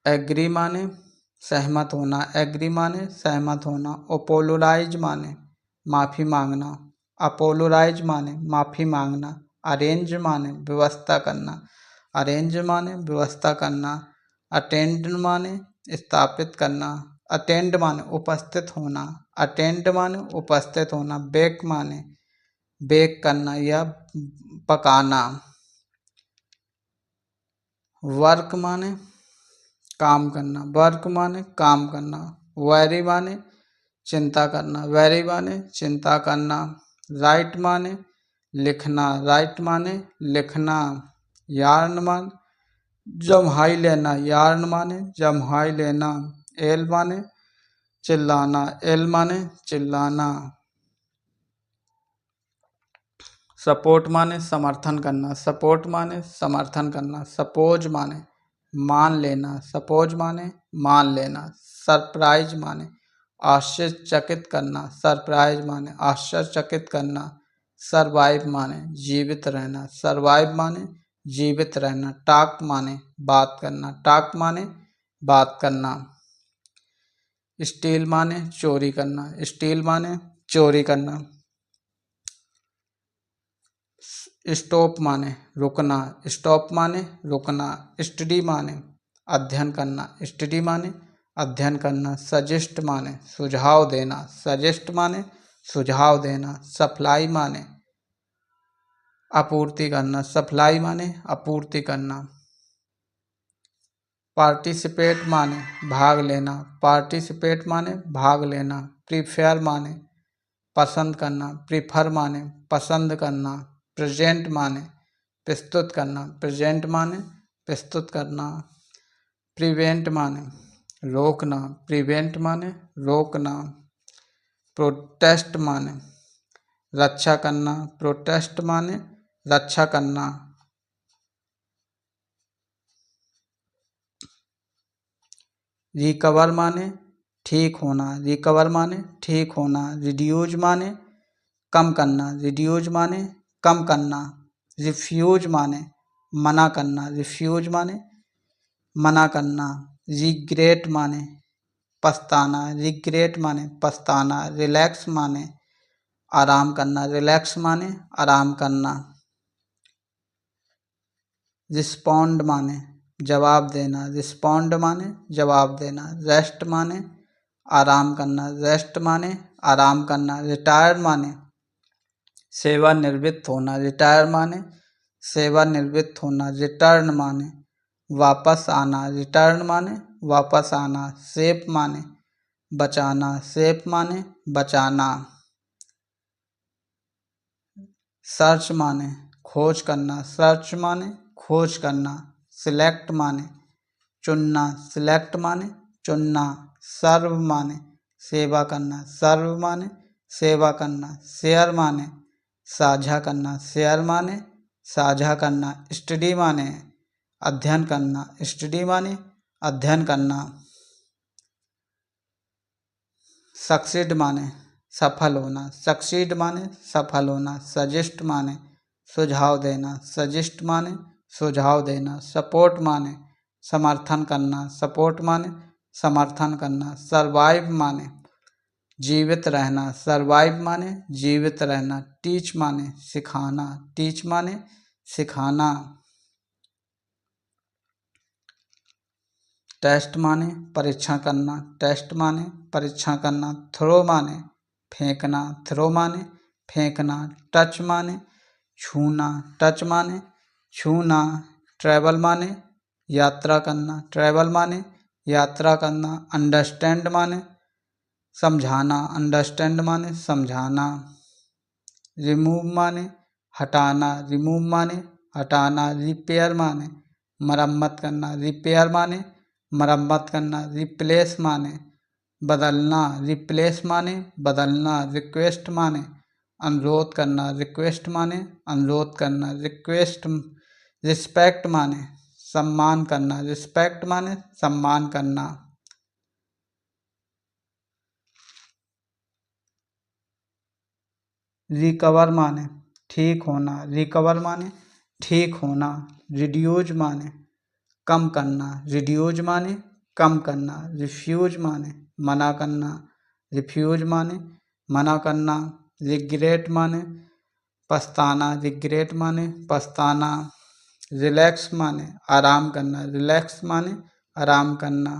एग्री माने सहमत होना, एग्री माने सहमत होना। अपोलोराइज माने माफ़ी मांगना, अपोलोराइज माने माफ़ी मांगना। अरेंज माने व्यवस्था करना, अरेंज माने व्यवस्था करना। अटेंड माने स्थापित करना, अटेंड माने उपस्थित होना, अटेंड माने उपस्थित होना। बेक माने बेक करना या पकाना। वर्क माने काम करना, वर्क माने काम करना। वैरी माने चिंता करना, वैरी माने चिंता करना। राइट माने लिखना, राइट माने लिखना। यार्न माने जम्हाई लेना, यार्न माने जम्हाई लेना। एल माने चिल्लाना, एल माने चिल्लाना। सपोर्ट माने समर्थन करना, सपोर्ट माने समर्थन करना। सपोज माने मान लेना, सपोज माने मान लेना। सरप्राइज माने आश्चर्यचकित करना, सरप्राइज माने आश्चर्यचकित करना। सरवाइव माने जीवित रहना, सरवाइव माने जीवित रहना। टॉक माने बात करना, टॉक माने बात करना। स्टील माने चोरी करना, स्टील माने चोरी करना। स्टॉप माने रुकना, स्टॉप माने रुकना। स्टडी माने अध्ययन करना, स्टडी माने अध्ययन करना। सजेस्ट माने सुझाव देना, सजेस्ट माने सुझाव देना। सप्लाई माने आपूर्ति करना, सप्लाई माने आपूर्ति करना। पार्टिसिपेट माने भाग लेना, पार्टिसिपेट माने भाग लेना। प्रीफेयर माने पसंद करना, प्रीफर माने पसंद करना। प्रेजेंट माने प्रस्तुत करना, प्रेजेंट माने प्रस्तुत करना। प्रिवेंट माने रोकना, प्रिवेंट माने रोकना। प्रोटेस्ट माने रक्षा करना, प्रोटेस्ट माने रक्षा करना। रिकवर माने ठीक होना, रिकवर माने ठीक होना। रिड्यूज माने कम करना, रिड्यूज माने कम करना। रिफ्यूज माने मना करना, रिफ्यूज माने मना करना। रिग्रेट माने पछताना, रिग्रेट माने पछताना। रिलैक्स माने आराम करना, रिलैक्स माने आराम करना। रिस्पॉन्ड माने जवाब देना, रिस्पॉन्ड माने जवाब देना। रेस्ट माने आराम करना, रेस्ट माने आराम करना। रिटायर माने सेवानिवृत्त होना, रिटायर माने सेवानिवृत्त होना। रिटर्न माने वापस आना, रिटर्न माने वापस आना। सेफ माने बचाना, सेफ माने बचाना। सर्च माने खोज करना, सर्च माने खोज करना। सिलेक्ट माने चुनना, सिलेक्ट माने चुनना। सर्व माने सेवा करना, सर्व माने सेवा करना। शेयर माने साझा करना, शेयर माने साझा करना। स्टडी माने अध्ययन करना, स्टडी माने अध्ययन करना। सक्सीड माने सफल होना, सक्सीड माने सफल होना। सजेस्ट माने सुझाव देना, सजेस्ट माने सुझाव देना। सपोर्ट माने समर्थन करना, सपोर्ट माने समर्थन करना। सर्वाइव माने जीवित रहना, सर्वाइव माने जीवित रहना। टीच माने सिखाना, टीच माने सिखाना। टेस्ट माने परीक्षण करना, टेस्ट माने परीक्षण करना। थ्रो माने फेंकना, थ्रो माने फेंकना। टच माने छूना, टच माने छूना। ट्रैवल माने यात्रा करना, ट्रैवल माने यात्रा करना। अंडरस्टैंड माने समझाना, अंडरस्टैंड माने समझाना। रिमूव माने हटाना, रिमूव माने हटाना। रिपेयर माने मरम्मत करना, रिपेयर माने मरम्मत करना। रिप्लेस माने बदलना, रिप्लेस माने बदलना। रिक्वेस्ट माने अनुरोध करना, रिक्वेस्ट माने अनुरोध करना। रिस्पेक्ट माने सम्मान करना, रिस्पेक्ट माने सम्मान करना। रिकवर माने ठीक होना, रिकवर माने ठीक होना। रिड्यूज माने कम करना, रिड्यूज माने कम करना। रिफ्यूज माने मना करना, रिफ्यूज माने मना करना। रिग्रेट माने पछताना, रिग्रेट माने पछताना। रिलैक्स माने आराम करना, रिलैक्स माने आराम करना।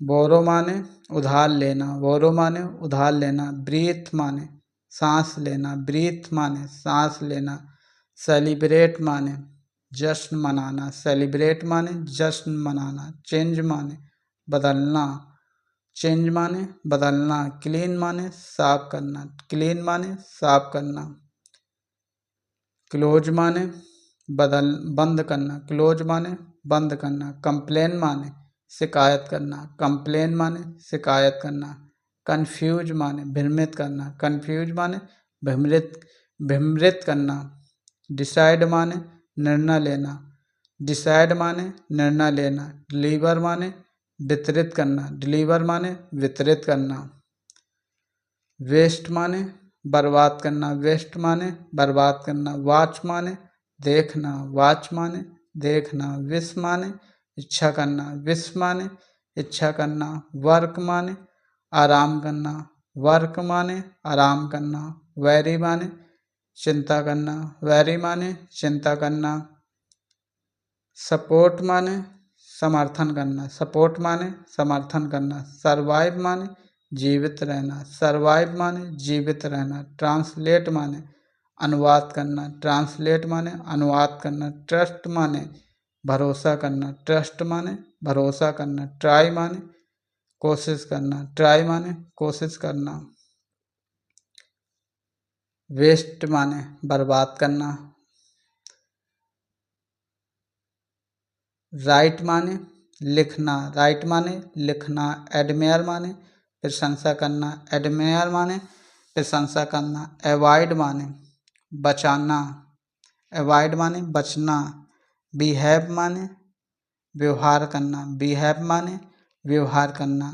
बोरो माने उधार लेना, बोरो माने उधार लेना। ब्रीथ माने सांस लेना, ब्रीथ माने सांस लेना। सेलिब्रेट माने जश्न मनाना, सेलिब्रेट माने जश्न मनाना। चेंज माने बदलना, चेंज माने बदलना। क्लीन माने साफ करना, क्लीन माने साफ करना। क्लोज माने बंद करना, क्लोज माने बंद करना। कंप्लेन माने शिकायत करना, कंप्लेन माने शिकायत करना। कन्फ्यूज माने भ्रमित करना, कन्फ्यूज माने भ्रमित करना। डिसाइड माने निर्णय लेना, डिसाइड माने निर्णय लेना। डिलीवर माने वितरित करना, डिलीवर माने वितरित करना। वेस्ट माने बर्बाद करना, वेस्ट माने बर्बाद करना। वॉच माने देखना, वॉच माने देखना। विश माने इच्छा करना, विश माने इच्छा करना। वर्क माने आराम करना, वर्क माने आराम करना। वेरी माने चिंता करना, वेरी माने चिंता करना। सपोर्ट माने समर्थन करना, सपोर्ट माने समर्थन करना। सर्वाइव माने जीवित रहना, सर्वाइव माने जीवित रहना। ट्रांसलेट माने अनुवाद करना, ट्रांसलेट माने अनुवाद करना। ट्रस्ट माने भरोसा करना, ट्रस्ट माने भरोसा करना। ट्राई माने कोशिश करना, ट्राई माने कोशिश करना। वेस्ट माने बर्बाद करना। राइट माने लिखना, राइट माने लिखना। एडमायर माने प्रशंसा करना, एडमायर माने प्रशंसा करना। अवॉइड माने बचाना, अवॉइड माने बचना। बिहेव माने व्यवहार करना, बिहेव माने व्यवहार करना।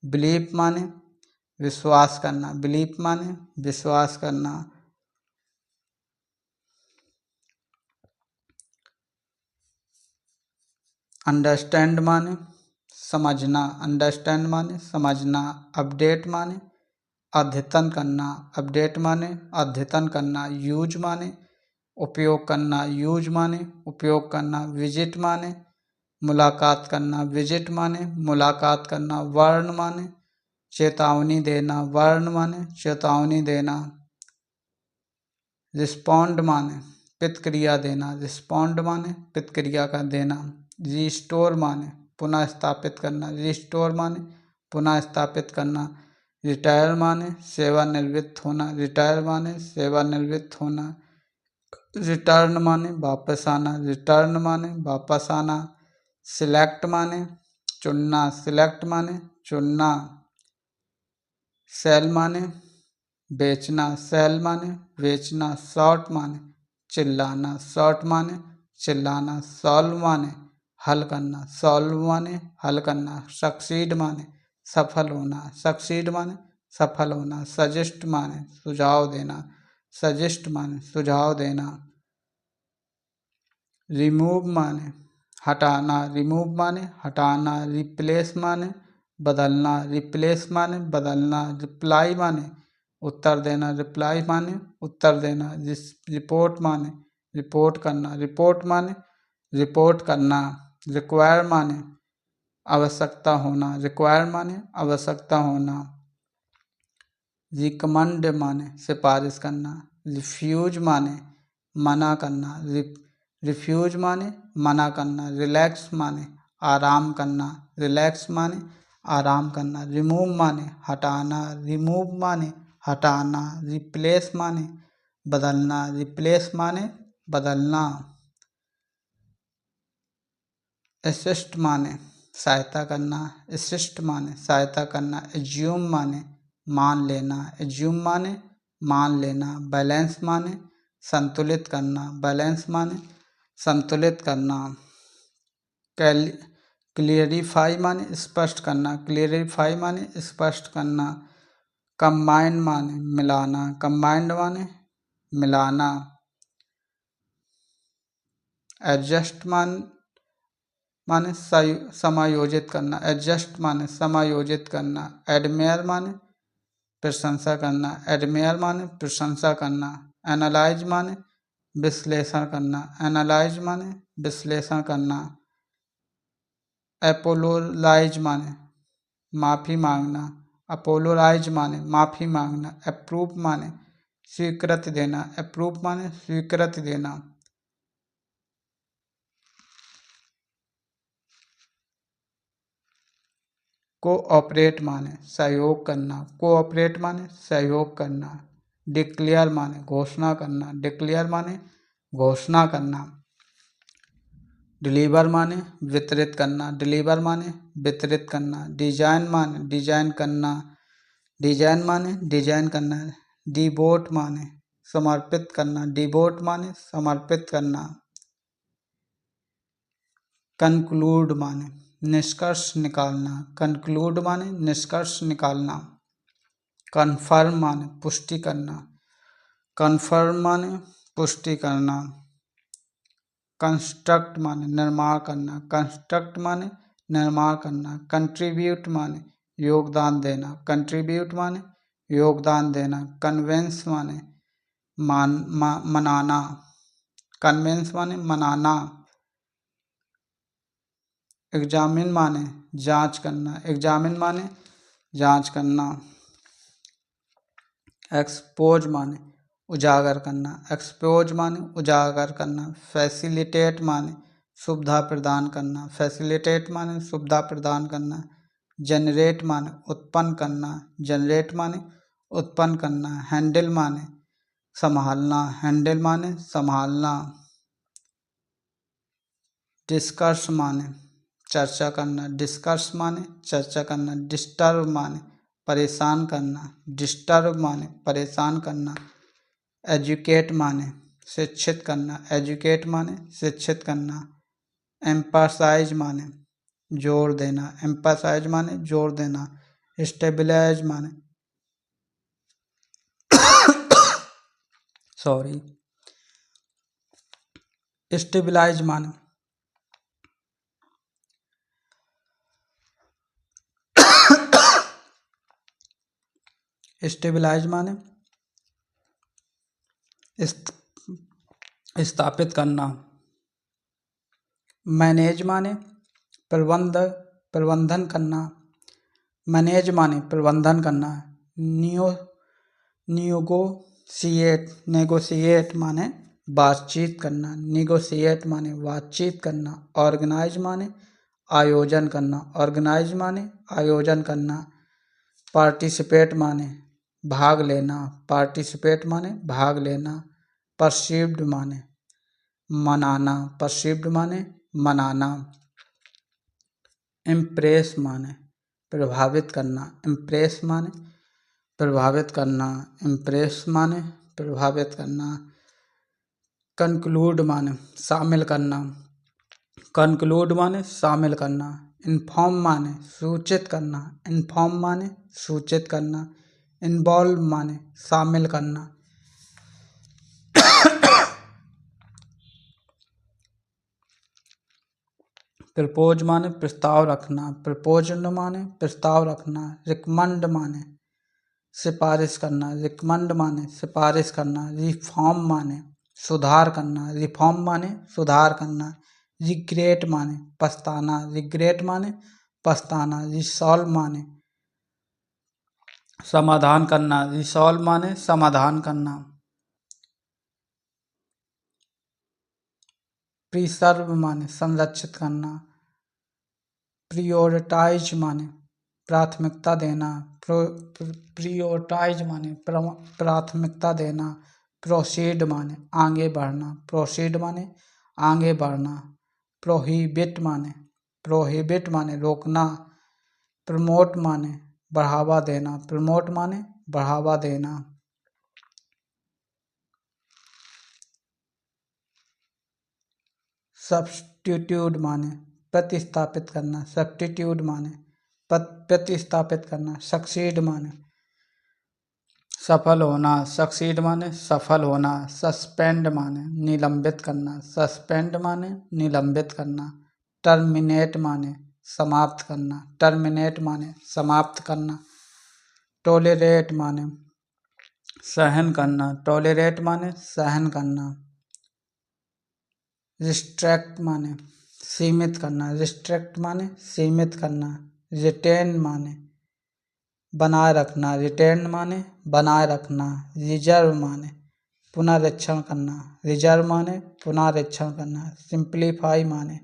बिलीव माने विश्वास करना, बिलीव माने विश्वास करना। अंडरस्टैंड माने समझना, अंडरस्टैंड माने समझना। अपडेट माने अद्यतन करना, अपडेट माने अद्यतन करना। यूज माने उपयोग करना, यूज माने उपयोग करना। विजिट माने मुलाकात करना, विजिट माने मुलाकात करना। वार्न माने चेतावनी देना, वार्न माने चेतावनी देना। रिस्पॉन्ड माने प्रतिक्रिया देना, रिस्पॉन्ड माने प्रतिक्रिया का देना। रिस्टोर माने पुनः स्थापित करना, रिस्टोर माने पुनः स्थापित करना। रिटायर माने सेवानिवृत्त होना, रिटायर माने सेवानिवृत्त होना। रिटर्न माने वापस आना, रिटर्न माने वापस आना। सिलेक्ट माने चुनना, सिलेक्ट माने चुनना। सेल माने बेचना, सेल माने बेचना। शॉर्ट माने चिल्लाना, शॉर्ट माने चिल्लाना। सॉल्व माने हल करना, सॉल्व माने हल करना। सक्सीड माने सफल होना, सक्सीड माने सफल होना। सजेस्ट माने सुझाव देना, सजेस्ट माने सुझाव देना। रिमूव माने हटाना, रिमूव माने हटाना। रिप्लेस माने बदलना, रिप्लेस माने बदलना। रिप्लाई माने उत्तर देना, रिप्लाई माने उत्तर देना। रिपोर्ट माने रिपोर्ट करना, रिपोर्ट माने रिपोर्ट करना। रिक्वायर माने आवश्यकता होना, रिक्वायर माने आवश्यकता होना। रिकमेंड माने सिफारिश करना। रिफ्यूज माने मना करना, रिफ्यूज माने मना करना। रिलैक्स माने आराम करना, रिलैक्स माने आराम करना। रिमूव माने हटाना, रिमूव माने हटाना। रिप्लेस माने बदलना, रिप्लेस माने बदलना। असिस्ट माने सहायता करना, असिस्ट माने सहायता करना। एज्यूम माने मान लेना, एज्यूम माने मान लेना। बैलेंस माने संतुलित करना, बैलेंस माने संतुलित करना। क्लियरिफाई माने स्पष्ट करना, क्लियरिफाई माने स्पष्ट करना। कंबाइन माने मिलाना, कंबाइंड माने मिलाना। एडजस्ट माने समायोजित करना, एडजस्ट माने समायोजित करना। एडमायर माने प्रशंसा करना, एडमायर माने प्रशंसा करना। एनालाइज माने विश्लेषण करना, एनालाइज माने विश्लेषण करना। अपोलोलाइज माने माफ़ी मांगना, अपोलोलाइज माने माफ़ी मांगना। अप्रूव माने स्वीकृति देना, अप्रूव माने स्वीकृति देना। कोऑपरेट माने सहयोग करना, कोऑपरेट माने सहयोग करना। डिक्लेयर माने घोषणा करना, डिक्लेयर माने घोषणा करना। डिलीवर माने वितरित करना, डिलीवर माने वितरित करना। डिजाइन माने डिजाइन करना, डिजाइन माने डिजाइन करना। डिवोट माने समर्पित करना, डिवोट माने समर्पित करना। कंक्लूड माने निष्कर्ष निकालना, कंक्लूड माने निष्कर्ष निकालना। कन्फर्म माने पुष्टि करना, कन्फर्म माने पुष्टि करना। कंस्ट्रक्ट माने निर्माण करना, कंस्ट्रक्ट माने निर्माण करना। कंट्रीब्यूट माने योगदान देना, कंट्रीब्यूट माने योगदान देना। कन्वेंस माने मनाना, कन्वेंस माने मनाना। एग्जामिन माने जांच करना, एग्जामिन माने जांच करना। एक्सपोज माने उजागर करना, एक्सपोज माने उजागर करना। फैसिलिटेट माने सुविधा प्रदान करना, फैसिलिटेट माने सुविधा प्रदान करना। जनरेट माने उत्पन्न करना, जनरेट माने उत्पन्न करना। हैंडल माने संभालना, हैंडल माने संभालना। डिस्कस माने चर्चा करना, डिस्कस माने चर्चा करना। डिस्टर्ब माने परेशान करना, डिस्टर्ब माने परेशान करना। एजुकेट माने शिक्षित करना, एजुकेट माने शिक्षित करना। एम्फसाइज माने जोर देना, एम्फसाइज माने जोर देना। स्टेबलाइज माने सॉरी स्टेबलाइज माने स्टेबलाइज माने स्थापित करना। मैनेज माने प्रबंधन करना, मैनेज माने प्रबंधन करना। नेगोशिएट माने बातचीत करना, नेगोशिएट माने बातचीत करना। ऑर्गेनाइज माने आयोजन करना, ऑर्गेनाइज माने आयोजन करना। पार्टिसिपेट माने भाग लेना, पार्टिसिपेट माने भाग लेना। परसीव्ड माने मनाना, परसीव्ड माने मनाना। इम्प्रेस माने प्रभावित करना, इम्प्रेस माने प्रभावित करना, इम्प्रेस माने प्रभावित करना। कंक्लूड माने शामिल करना, कंक्लूड माने शामिल करना। इन्फॉर्म माने सूचित करना, इन्फॉर्म माने सूचित करना। इन्वॉल्व माने शामिल करना। प्रपोज माने प्रस्ताव रखना, प्रपोजल माने प्रस्ताव रखना। रिकमेंड माने सिफारिश करना, रिकमेंड माने सिफारिश करना। रिफॉर्म माने सुधार करना, रिफॉर्म माने सुधार करना। रिग्रेट माने पछताना, रिग्रेट माने पछताना। रिसॉल्व माने समाधान करना, रिसॉल्व माने समाधान करना। प्रिसर्व माने संरक्षित करना। प्रियोरिटाइज माने प्राथमिकता देना, प्रियोरिटाइज माने प्राथमिकता देना। प्रोसीड माने आगे बढ़ना, प्रोसीड माने आगे बढ़ना। प्रोहिबिट माने रोकना। प्रमोट माने बढ़ावा देना, प्रमोट माने बढ़ावा देना। सब्स्टिट्यूट माने प्रतिस्थापित करना, सब्स्टिट्यूट माने प्रतिस्थापित करना। सक्सीड माने सफल होना, सक्सीड माने सफल होना। सस्पेंड माने निलंबित करना, सस्पेंड माने निलंबित करना। टर्मिनेट माने समाप्त करना, टर्मिनेट माने समाप्त करना। टोलरेट माने सहन करना, टोलरेट माने सहन करना। रिस्ट्रिक्ट माने सीमित करना, रिस्ट्रिक्ट माने सीमित करना। रिटेन माने बनाए रखना, रिटेन माने बनाए रखना। रिजर्व माने पुनरीक्षण करना, रिजर्व माने पुनरीक्षण करना। सिंप्लीफाई माने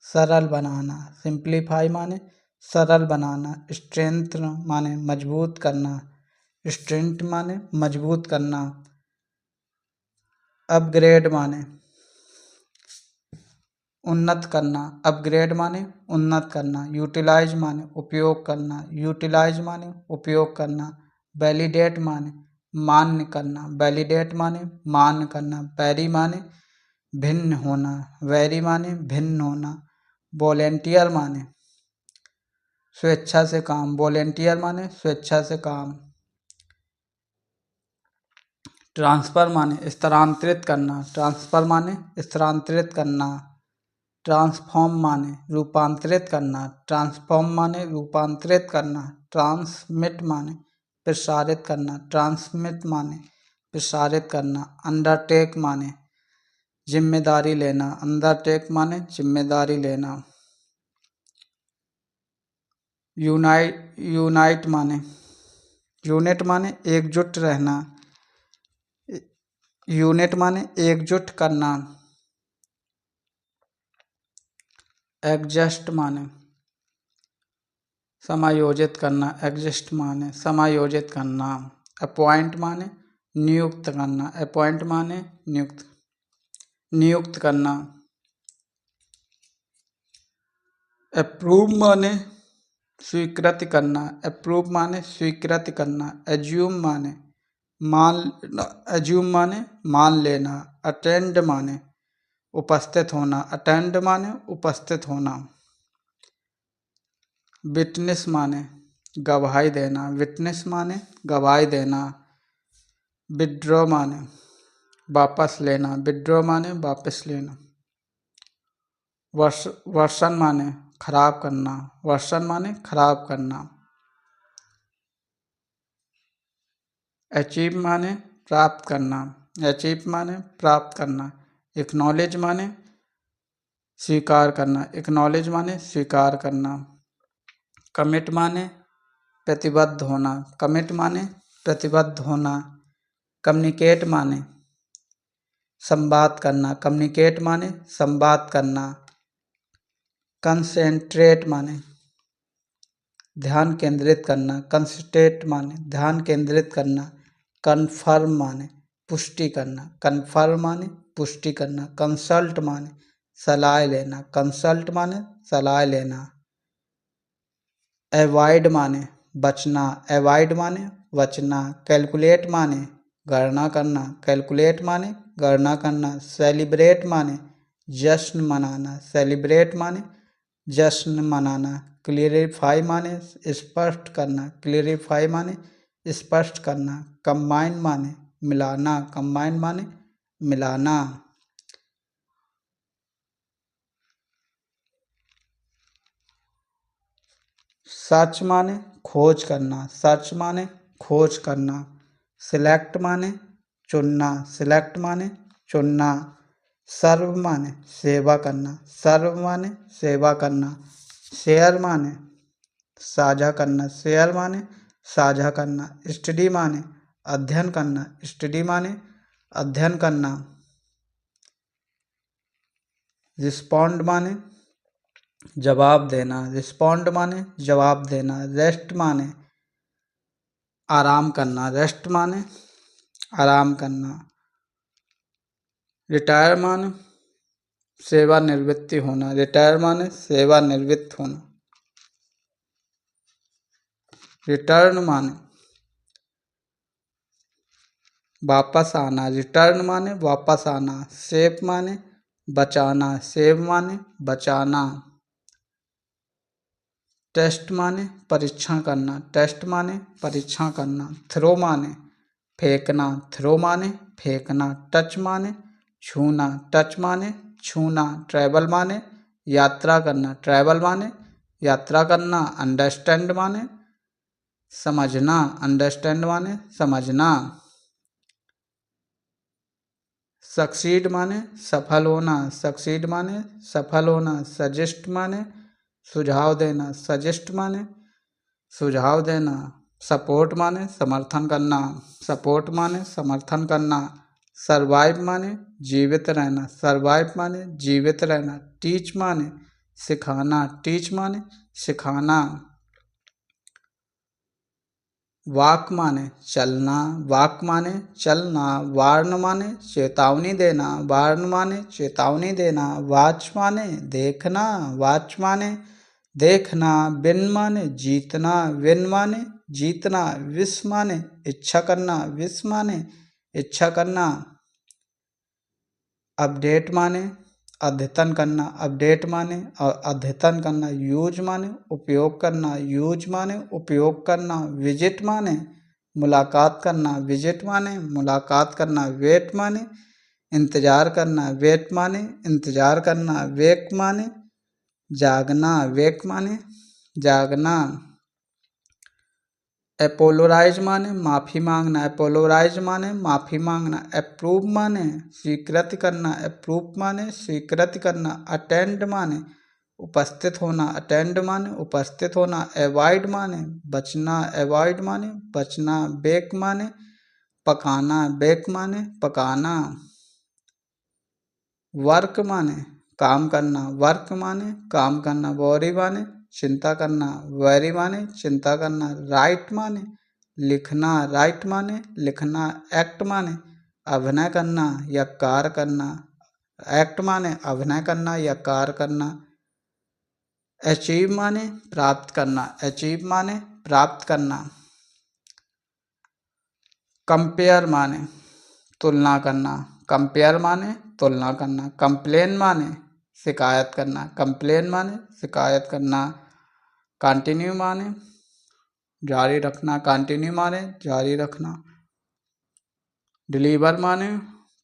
सरल बनाना, सिंप्लीफाई माने सरल बनाना। स्ट्रेंथ माने मजबूत करना, स्ट्रेंथ माने मजबूत करना। अपग्रेड माने उन्नत करना, अपग्रेड माने उन्नत करना। यूटिलाइज माने उपयोग करना, यूटिलाइज माने उपयोग करना। वैलिडेट माने मान्य करना, वैलिडेट माने मान्य करना। वेरी माने भिन्न होना, वेरी माने भिन्न होना। वॉलेंटियर माने स्वेच्छा से काम, वॉलेंटियर माने स्वेच्छा से काम। ट्रांसफर माने स्थानांतरित करना, ट्रांसफर माने स्थानांतरित करना। ट्रांसफॉर्म माने रूपांतरित करना, ट्रांसफॉर्म माने रूपांतरित करना। ट्रांसमिट माने प्रसारित करना, ट्रांसमिट माने प्रसारित करना। अंडरटेक माने जिम्मेदारी लेना, अंडरटेक माने जिम्मेदारी लेना। यूनाइट माने यूनिट माने एकजुट रहना, यूनिट माने एकजुट करना। एडजस्ट माने समायोजित करना, एडजस्ट माने समायोजित करना। अपॉइंट माने नियुक्त करना, अपॉइंट माने नियुक्त करना। अप्रूव माने स्वीकृति करना, अप्रूव माने स्वीकृति करना। एज्यूम माने एज्यूम माने मान लेना। अटेंड माने उपस्थित होना, अटेंड माने उपस्थित होना। विटनेस माने गवाही देना, विटनेस माने गवाही देना। विड्रॉ माने वापस लेना, विड्रॉ माने वापस लेना। वर्षन माने खराब करना, वर्षन माने खराब करना। अचीव माने प्राप्त करना, अचीव माने प्राप्त करना। एक्नॉलेज माने स्वीकार करना, एक्नॉलेज माने स्वीकार करना। कमिट माने प्रतिबद्ध होना, कमिट माने प्रतिबद्ध होना। कम्युनिकेट माने संवाद करना, कम्युनिकेट माने संवाद करना। कंसंट्रेट माने ध्यान केंद्रित करना, कंसंट्रेट माने ध्यान केंद्रित करना। कन्फर्म माने पुष्टि करना, कन्फर्म माने पुष्टि करना। कंसल्ट माने सलाह लेना, कंसल्ट माने सलाह लेना। अवॉइड माने बचना, अवॉइड माने बचना। कैलकुलेट माने गणना करना, कैलकुलेट माने गणना करना। सेलिब्रेट माने जश्न मनाना, सेलिब्रेट माने जश्न मनाना। क्लियरिफाई माने स्पष्ट करना, क्लियरिफाई माने स्पष्ट करना। कंबाइन माने मिलाना, कंबाइन माने मिलाना। सर्च माने खोज करना, सर्च माने खोज करना। सिलेक्ट माने चुनना, सिलेक्ट माने चुनना। सर्व माने सेवा करना, सर्व माने सेवा करना। शेयर माने साझा करना, शेयर माने साझा करना। स्टडी माने अध्ययन करना, स्टडी माने अध्ययन करना। रिस्पॉन्ड माने जवाब देना, रिस्पॉन्ड माने जवाब देना। रेस्ट माने आराम करना, रेस्ट माने आराम करना। रिटायर माने सेवानिवृत्ति होना, रिटायर माने सेवानिवृत्त होना। रिटर्न माने वापस आना, रिटर्न माने वापस आना। सेव माने बचाना, सेव माने बचाना। टेस्ट माने परीक्षण करना, टेस्ट माने परीक्षण करना। थ्रो माने फेंकना, थ्रो माने फेंकना। टच माने छूना, टच माने छूना। ट्रैवल माने यात्रा करना, ट्रैवल माने यात्रा करना। अंडरस्टैंड माने समझना, अंडरस्टैंड माने समझना। सक्सीड माने सफल होना, सक्सीड माने सफल होना। सजेस्ट माने सुझाव देना, सजेस्ट माने सुझाव देना। सपोर्ट माने समर्थन करना, सपोर्ट माने समर्थन करना। सर्वाइव माने जीवित रहना, सर्वाइव माने जीवित रहना। टीच माने सिखाना, टीच माने सिखाना। वाक माने चलना, वाक माने चलना। वार्न माने चेतावनी देना, वार्न माने चेतावनी देना। वॉच माने देखना, वॉच माने देखना। विन माने जीतना, विन माने जीतना। विश माने इच्छा करना, विश माने इच्छा करना। अपडेट माने अद्यतन करना, अपडेट माने अद्यतन करना। यूज माने उपयोग करना, यूज माने उपयोग करना। विजिट माने मुलाकात करना, विजिट माने मुलाकात करना। वेट माने इंतजार करना, वेट माने इंतजार करना, वेक माने जागना, वेक माने जागना। एपोलोराइज माने माफ़ी मांगना, एपोलोराइज माने माफ़ी मांगना। अप्रूव माने स्वीकृत करना, अप्रूव माने स्वीकृत करना। अटेंड माने उपस्थित होना, अटेंड माने उपस्थित होना। अवॉइड माने बचना, अवॉइड माने बचना। बेक माने पकाना, बेक माने पकाना। वर्क माने काम करना, वर्क माने काम करना। वॉरी माने चिंता करना, वैरी माने चिंता करना। राइट माने लिखना, राइट माने लिखना। एक्ट माने अभिनय करना या कार्य करना, एक्ट माने अभिनय करना या कार्य करना। अचीव माने प्राप्त करना, अचीव माने प्राप्त करना। कंपेयर माने तुलना करना, कंपेयर माने तुलना करना। कंप्लेन माने शिकायत करना, कंप्लेन माने शिकायत करना। कंटिन्यू माने जारी रखना, कंटिन्यू माने जारी रखना। डिलीवर माने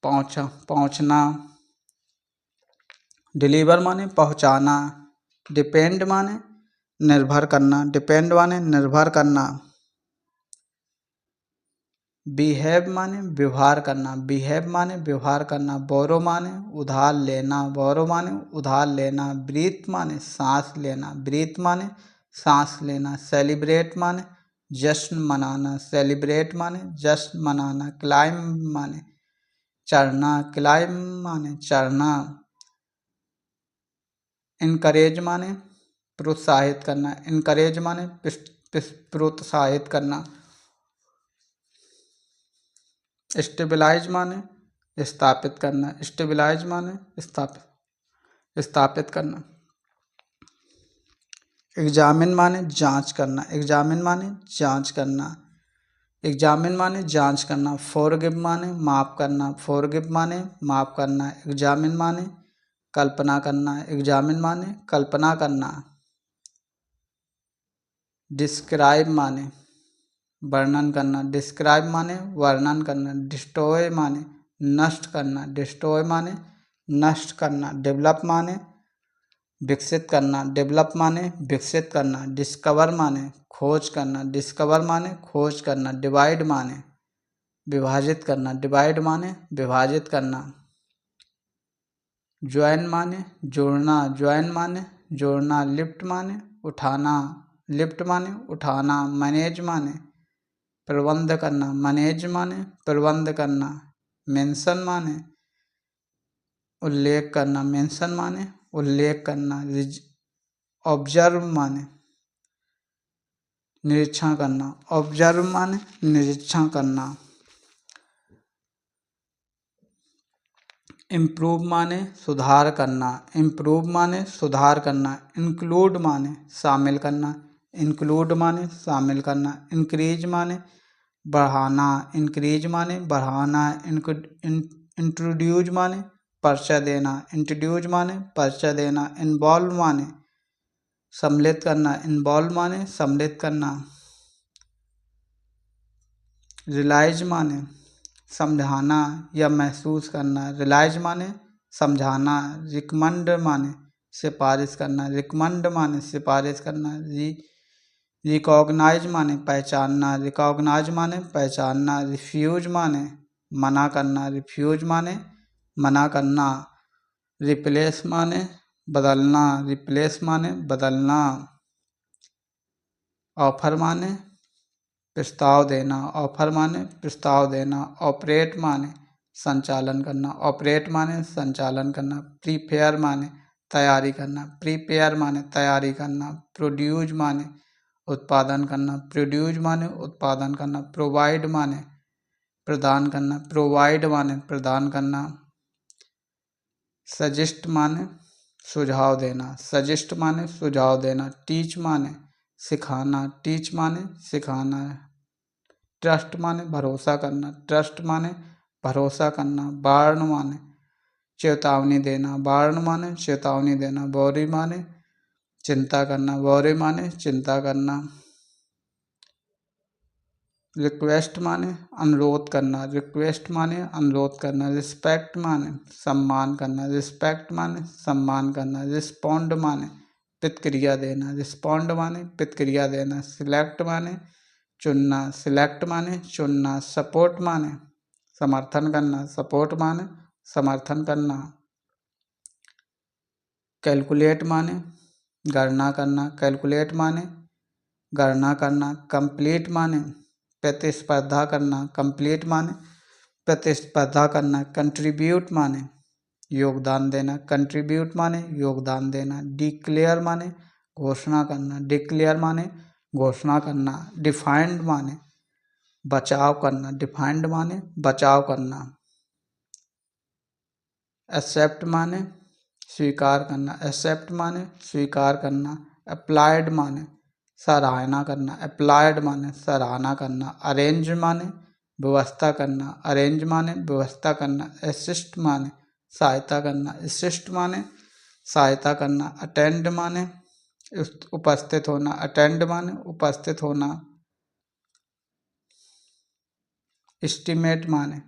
पहुंचना, डिलीवर माने पहुंचाना। डिपेंड माने निर्भर करना, डिपेंड माने निर्भर करना। बिहेव माने व्यवहार करना, बिहेव माने व्यवहार करना। बोरो माने उधार लेना, बोरो माने उधार लेना। ब्रीथ माने सांस लेना, ब्रीथ माने सांस लेना। सेलिब्रेट माने जश्न मनाना, सेलिब्रेट माने जश्न मनाना। क्लाइंब माने चढ़ना, क्लाइंब माने चढ़ना। इनकरेज माने प्रोत्साहित करना, इनकरेज माने प्रोत्साहित करना। स्टेबलाइज माने स्थापित करना, स्टेबलाइज माने स्थापित करना। एग्जामिन माने जांच करना, एग्जामिन माने जांच करना। एग्जामिन माने जांच करना। फॉरगिव माने माफ़ करना, फॉरगिव माने माफ़ करना। एग्जामिन माने कल्पना करना, एग्जामिन माने कल्पना करना। डिस्क्राइब माने वर्णन करना, डिस्क्राइब माने वर्णन करना। डिस्ट्रॉय माने नष्ट करना, डिस्ट्रॉय माने नष्ट करना। डेवलप माने विकसित करना, डेवलप माने विकसित करना। डिस्कवर माने खोज करना, डिस्कवर माने खोज करना। डिवाइड माने विभाजित करना, डिवाइड माने विभाजित करना। ज्वाइन माने जोड़ना, ज्वाइन माने जोड़ना। लिफ्ट माने उठाना, लिफ्ट माने उठाना। मैनेज माने प्रबंध करना, मैनेज माने प्रबंध करना। मेंशन माने उल्लेख करना, मेंशन माने उल्लेख करना। ऑब्जर्व माने निरीक्षण करना, ऑब्जर्व माने निरीक्षण करना। इम्प्रूव माने सुधार करना, इम्प्रूव माने सुधार करना। इंक्लूड माने शामिल करना, इंक्लूड माने शामिल करना। इंक्रीज माने बढ़ाना, इंक्रीज माने बढ़ाना। इंट्रोड्यूज माने परिचय देना, इंट्रोड्यूज माने परिचय देना। इन्वॉल्व माने सम्मिलित करना, इन्वॉल्व माने सम्मिलित करना। रियलाइज माने समझाना या महसूस करना, रियलाइज माने समझाना। रिकमेंड माने सिफारिश करना, रिकमेंड माने सिफारिश करना। रिकॉग्नाइज माने पहचानना, रिकॉग्नाइज माने पहचानना। रिफ्यूज माने मना करना, रिफ्यूज माने मना करना। रिप्लेस माने बदलना, रिप्लेस माने बदलना। ऑफर माने प्रस्ताव देना, ऑफर माने प्रस्ताव देना। ऑपरेट माने संचालन करना, ऑपरेट माने संचालन करना। प्रीपेयर माने तैयारी करना, प्रीपेयर माने तैयारी करना। प्रोड्यूज माने उत्पादन करना, प्रोड्यूज माने उत्पादन करना। प्रोवाइड माने प्रदान करना, प्रोवाइड माने प्रदान करना। सजेस्ट माने सुझाव देना, सजेस्ट माने सुझाव देना। टीच माने सिखाना, टीच माने सिखाना। ट्रस्ट माने भरोसा करना, ट्रस्ट माने भरोसा करना। वार्न माने चेतावनी देना, वार्न माने चेतावनी देना। वॉरी माने चिंता करना, वॉरी माने चिंता करना। रिक्वेस्ट माने अनुरोध करना, रिक्वेस्ट माने अनुरोध करना। रिस्पेक्ट माने सम्मान करना, रिस्पेक्ट माने सम्मान करना। रिस्पॉन्ड माने प्रतिक्रिया देना, रिस्पॉन्ड माने प्रतिक्रिया देना। सिलेक्ट माने चुनना, सिलेक्ट माने चुनना। सपोर्ट माने समर्थन करना, सपोर्ट माने समर्थन करना। कैलकुलेट माने गणना करना, कैलकुलेट माने गणना करना। कंप्लीट माने प्रतिस्पर्धा करना, कंप्लीट माने प्रतिस्पर्धा करना। कंट्रीब्यूट माने योगदान देना, कंट्रीब्यूट माने योगदान देना। डिक्लेयर माने घोषणा करना, डिक्लेयर माने घोषणा करना। डिफाइंड माने बचाव करना, डिफाइंड माने बचाव करना। एक्सेप्ट माने स्वीकार करना, एक्सेप्ट माने स्वीकार करना। अप्लाइड माने सराहना करना, अप्लाइड माने सराहना करना। अरेंज माने व्यवस्था करना, अरेंज माने व्यवस्था करना। असिस्ट माने सहायता करना, असिस्ट माने सहायता करना। अटेंड माने उपस्थित होना, अटेंड माने उपस्थित होना। एस्टिमेट माने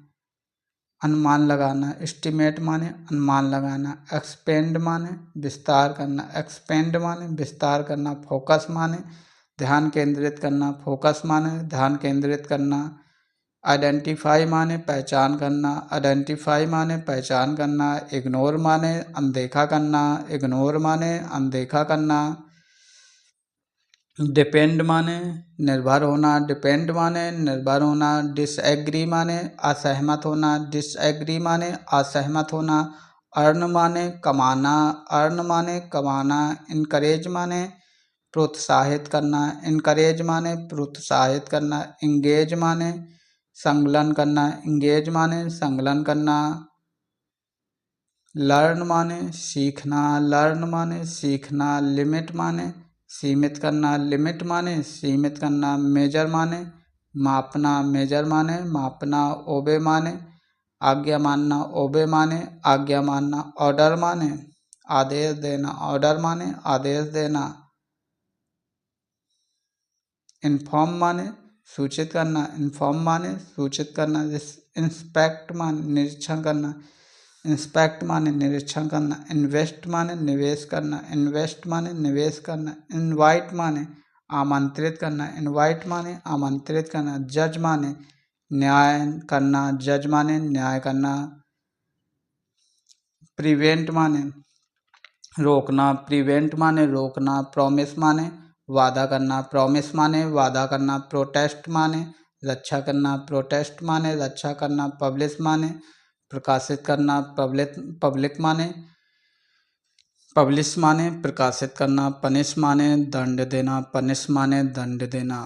अनुमान लगाना, एस्टिमेट माने अनुमान लगाना। एक्सपेंड माने विस्तार करना, एक्सपेंड माने विस्तार करना। फोकस माने ध्यान केंद्रित करना, फोकस माने ध्यान केंद्रित करना। आइडेंटिफाई माने पहचान करना, आइडेंटिफाई माने पहचान करना। इग्नोर माने अनदेखा करना, इग्नोर माने अनदेखा करना। डिपेंड माने निर्भर होना, डिपेंड माने निर्भर होना। डिसएग्री माने असहमत होना, डिसएग्री माने असहमत होना। अर्न माने कमाना, अर्न माने कमाना। इनकरेज माने प्रोत्साहित करना, इनकरेज माने प्रोत्साहित करना। इंगेज माने संलग्न करना, इंगेज माने संलग्न करना। लर्न माने सीखना, लर्न माने सीखना। लिमिट माने सीमित करना, लिमिट माने सीमित करना। मेजर माने मापना, मेजर माने मापना। ओबे माने आज्ञा मानना, ओबे माने आज्ञा मानना। ऑर्डर माने आदेश देना, ऑर्डर माने आदेश देना। इन्फॉर्म माने सूचित करना, इन्फॉर्म माने सूचित करना। इंस्पेक्ट माने निरीक्षण करना, इंस्पेक्ट माने निरीक्षण करना। इन्वेस्ट माने निवेश करना, इन्वेस्ट माने निवेश करना। इनवाइट माने आमंत्रित करना, इनवाइट माने आमंत्रित करना। जज माने न्याय करना, जज माने न्याय करना। प्रिवेंट माने रोकना, प्रिवेंट माने रोकना। प्रॉमिस माने वादा करना, प्रॉमिस माने वादा करना। प्रोटेस्ट माने रक्षा करना, प्रोटेस्ट माने रक्षा करना। पब्लिश माने प्रकाशित करना, पब्लिक माने पब्लिश माने प्रकाशित करना। पनिश माने दंड देना, पनिश माने दंड देना।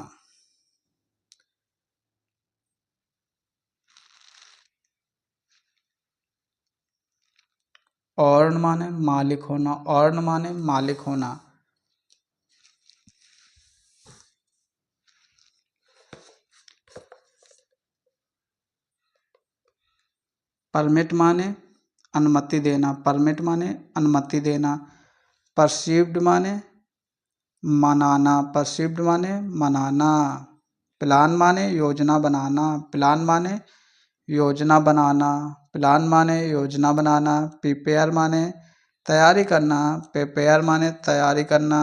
अर्न माने मालिक होना, अर्न माने मालिक होना। परमिट माने अनुमति देना, परमिट माने अनुमति देना। परसीव्ड माने मनाना, परसीव्ड माने मनाना। प्लान माने योजना बनाना, प्लान माने योजना बनाना, प्लान माने योजना बनाना। प्रिपेयर माने तैयारी करना, प्रिपेयर माने तैयारी करना।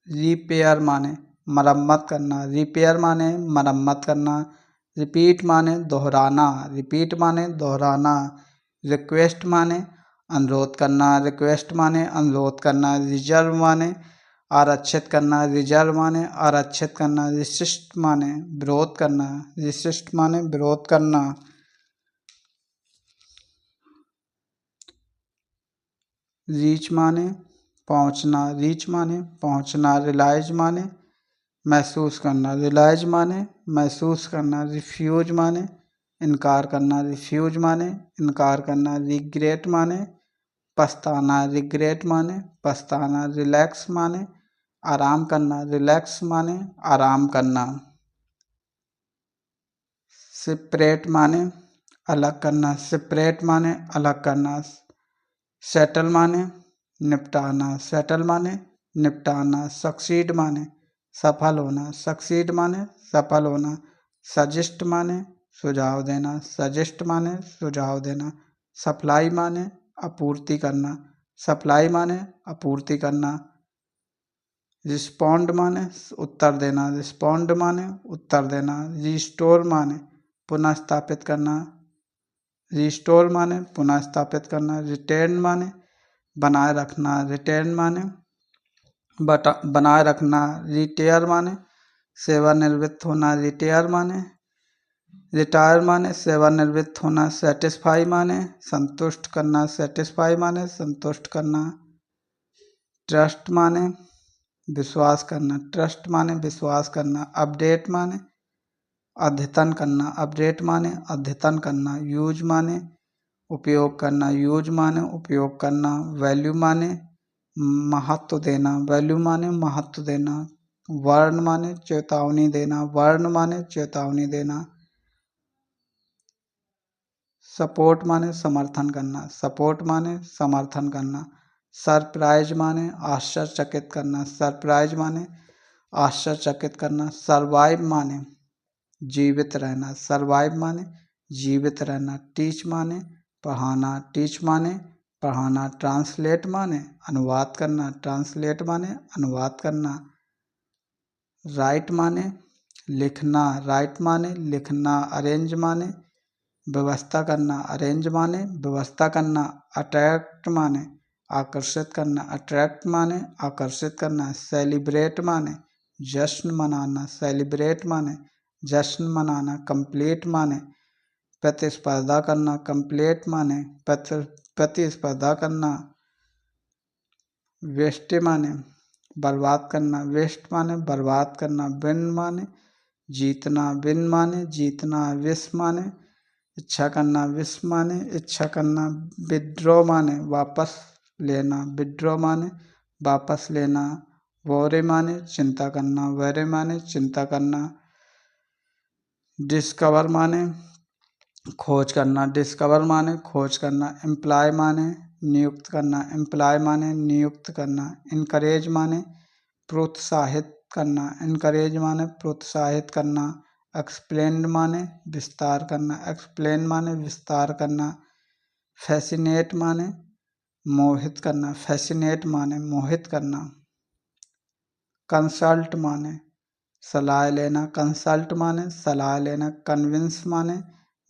रिपेयर माने मरम्मत करना, रिपेयर माने मरम्मत करना। रिपीट माने दोहराना, रिपीट माने दोहराना। रिक्वेस्ट माने अनुरोध करना, रिक्वेस्ट माने अनुरोध करना। रिजर्व माने आरक्षित करना, रिजर्व माने आरक्षित करना। रिसिस्ट माने विरोध करना, रिसिस्ट माने विरोध करना। रीच माने पहुंचना, रीच माने पहुंचना। रियलाइज माने महसूस करना, रियलाइज माने महसूस करना। रिफ्यूज माने इनकार करना, रिफ्यूज माने इनकार करना। रिग्रेट माने पछताना, रिग्रेट माने पछताना। रिलैक्स माने आराम करना, रिलैक्स माने आराम करना। सेपरेट माने अलग करना, सेपरेट माने अलग करना। सेटल माने निपटाना, सेटल माने निपटाना। सक्सीड माने सफल होना, सक्सीड माने सफल होना, सजेस्ट माने सुझाव देना, सजेस्ट माने सुझाव देना, सप्लाई माने आपूर्ति करना, सप्लाई माने आपूर्ति करना, रिस्पॉन्ड माने उत्तर देना, रिस्पॉन्ड माने उत्तर देना, रिस्टोर माने पुनः स्थापित करना, रिस्टोर माने पुनः स्थापित करना, रिटेन माने बनाए रखना, रिटेन माने बनाए रखना, रिटायर माने सेवानिवृत्त होना, रिटायर माने रिटायर माने सेवानिवृत्त होना, सेटिस्फाई माने संतुष्ट करना, सेटिस्फाई माने संतुष्ट करना, ट्रस्ट माने विश्वास करना, ट्रस्ट माने विश्वास करना, अपडेट माने अद्यतन करना, अपडेट माने अद्यतन करना, यूज माने उपयोग करना, यूज माने उपयोग करना, वैल्यू माने महत्व देना, वैल्यू माने महत्व देना, वर्ण माने चेतावनी देना, वर्ण माने चेतावनी देना, सपोर्ट माने समर्थन करना, सपोर्ट माने समर्थन करना, सरप्राइज माने आश्चर्यचकित करना, सरप्राइज माने आश्चर्यचकित करना, सर्वाइव माने जीवित रहना, सर्वाइव माने जीवित रहना, टीच माने पढ़ाना, टीच माने पढ़ाना, ट्रांसलेट माने अनुवाद करना, ट्रांसलेट माने अनुवाद करना, राइट माने लिखना, राइट माने लिखना, अरेंज माने व्यवस्था करना, अरेंज माने व्यवस्था करना, अट्रैक्ट माने आकर्षित करना, अट्रैक्ट माने आकर्षित करना, सेलिब्रेट माने जश्न मनाना, सेलिब्रेट माने जश्न मनाना, कंप्लीट माने प्रतिस्पर्धा करना, कंप्लीट माने प्रतिस्पर्धा करना, वेस्ट माने बर्बाद करना, वेस्ट माने बर्बाद करना, विन माने जीतना, विन माने जीतना, विश माने इच्छा करना, विश माने इच्छा करना, विड्रॉ माने वापस लेना, विड्रॉ माने वापस लेना, वोरे माने चिंता करना, वेरे माने चिंता करना, डिस्कवर माने खोज करना, डिस्कवर माने खोज करना, एम्प्लॉय माने नियुक्त करना, एम्प्लॉय माने नियुक्त करना, इनकरेज माने प्रोत्साहित करना, इनकरेज माने प्रोत्साहित करना, एक्सप्लेन माने विस्तार करना, एक्सप्लेन माने विस्तार करना, फैसिनेट माने मोहित करना, फैसिनेट माने मोहित करना, कंसल्ट माने सलाह लेना, कंसल्ट माने सलाह लेना, कन्विंस माने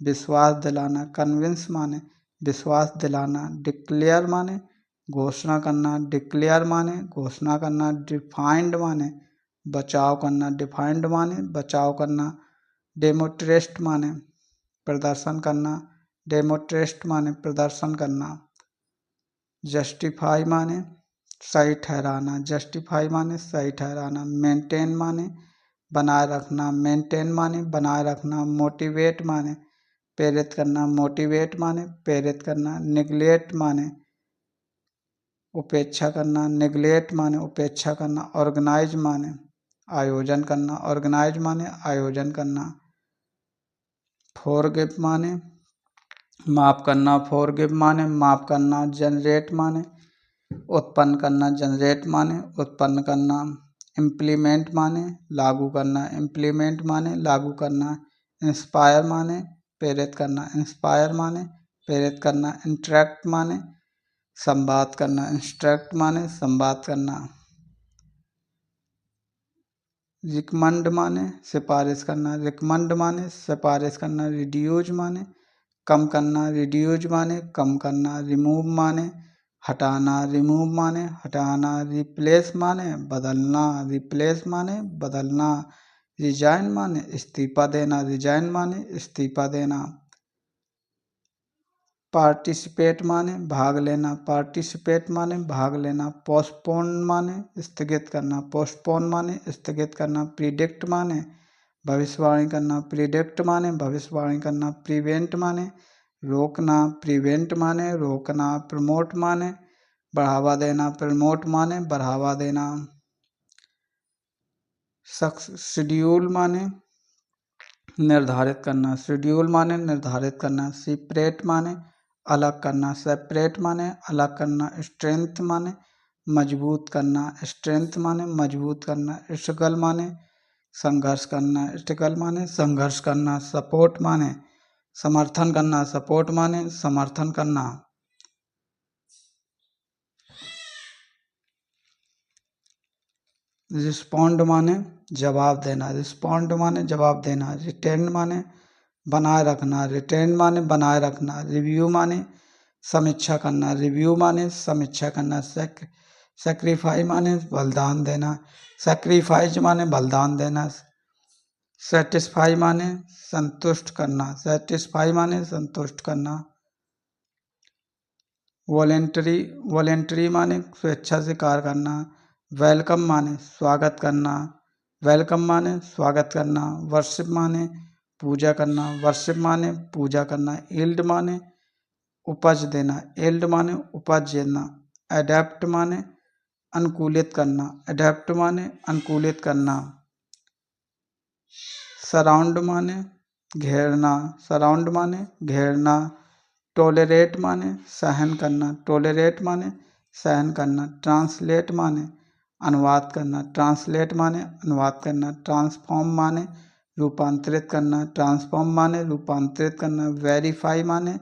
विश्वास दिलाना, कन्विंस माने विश्वास दिलाना, डिक्लेयर माने घोषणा करना, डिक्लेयर माने घोषणा करना, डिफाइंड माने बचाव करना, डिफाइंड माने बचाव करना, डेमोट्रेस्ट माने प्रदर्शन करना, डेमोट्रेस्ट माने प्रदर्शन करना, जस्टिफाई माने सही ठहराना, जस्टिफाई माने सही ठहराना, मेंटेन माने बनाए रखना, मेंटेन माने बनाए रखना, मोटिवेट माने प्रेरित करना, मोटिवेट माने प्रेरित करना, निगलेक्ट माने उपेक्षा करना, निगलेक्ट माने उपेक्षा करना, ऑर्गेनाइज माने आयोजन करना, ऑर्गेनाइज माने आयोजन करना, फॉरगिव माने माफ करना, फॉरगिव माने माफ करना, जनरेट माने उत्पन्न करना, जनरेट माने उत्पन्न करना, इम्प्लीमेंट माने लागू करना, इम्प्लीमेंट माने लागू करना, इंस्पायर माने प्रेरित करना, इंस्पायर माने प्रेरित करना, इंटरेक्ट माने संवाद करना, इंस्ट्रक्ट माने संवाद करना, रिकमंड माने सिफारिश करना, रिकमंड माने सिफारिश करना, रिड्यूज माने कम करना, रिड्यूज माने कम करना, रिमूव माने हटाना, रिमूव माने हटाना, रिप्लेस माने बदलना, रिप्लेस माने बदलना, रिजाइन माने इस्तीफा देना, रिजाइन माने इस्तीफा देना, पार्टिसिपेट माने भाग लेना, पार्टिसिपेट माने भाग लेना, पोस्टपोन माने स्थगित करना, पोस्टपोन माने स्थगित करना, प्रिडिक्ट माने भविष्यवाणी करना, प्रिडिक्ट माने भविष्यवाणी करना, प्रिवेंट माने रोकना, प्रिवेंट माने रोकना, प्रमोट माने बढ़ावा देना, प्रमोट माने बढ़ावा देना, शेड्यूल माने निर्धारित करना, शेड्यूल माने निर्धारित करना, सेपरेट माने अलग करना, सेपरेट माने अलग करना, स्ट्रेंथ माने मजबूत करना, स्ट्रेंथ माने मजबूत करना, स्ट्रगल माने संघर्ष करना, स्ट्रगल माने संघर्ष करना, सपोर्ट माने समर्थन करना, सपोर्ट माने समर्थन करना। रिस्पॉन्ड माने जवाब देना, रिस्पॉन्ड माने जवाब देना, रिटेन माने बनाए रखना, रिटेन माने बनाए रखना, रिव्यू माने समीक्षा करना, रिव्यू माने समीक्षा करना, सेक्रीफाई माने बलिदान देना, सेक्रीफाइज माने बलिदान देना, सेटिस्फाई माने संतुष्ट करना, सेटिस्फाई माने संतुष्ट करना, वॉलेंटरी माने स्वेच्छा से कार्य करना, वेलकम माने स्वागत करना, वेलकम माने स्वागत करना, वर्शिप माने पूजा करना, वर्शिप माने पूजा करना, यील्ड माने उपज देना, यील्ड माने उपज देना, अडेप्ट माने अनुकूलित करना, अडेप्ट माने अनुकूलित करना, सराउंड माने घेरना, सराउंड माने घेरना, टोलरेट माने सहन करना, टोलरेट माने सहन करना, ट्रांसलेट माने अनुवाद करना, ट्रांसलेट माने अनुवाद करना, ट्रांसफॉर्म माने रूपांतरित करना, ट्रांसफॉर्म माने रूपांतरित करना, वेरीफाई माने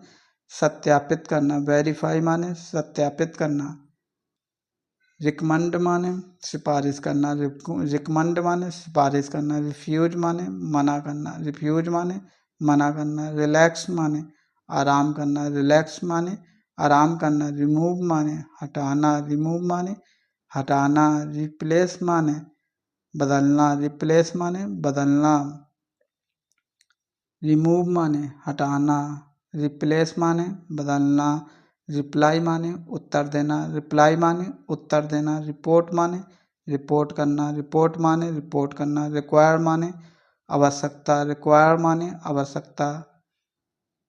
सत्यापित करना, वेरीफाई माने सत्यापित करना, रिकमेंड माने सिफारिश करना, रिकमेंड माने सिफारिश करना, रिफ्यूज माने मना करना, रिफ्यूज माने मना करना, रिलैक्स माने आराम करना, रिलैक्स माने आराम करना, रिमूव माने हटाना, रिमूव माने हटाना, रिप्लेस माने बदलना, रिप्लेस माने बदलना, रिमूव माने हटाना, रिप्लेस माने बदलना, रिप्लाई माने उत्तर देना, रिप्लाई माने उत्तर देना, रिपोर्ट माने रिपोर्ट करना, रिपोर्ट माने रिपोर्ट करना, रिक्वायर माने आवश्यकता, रिक्वायर माने आवश्यकता,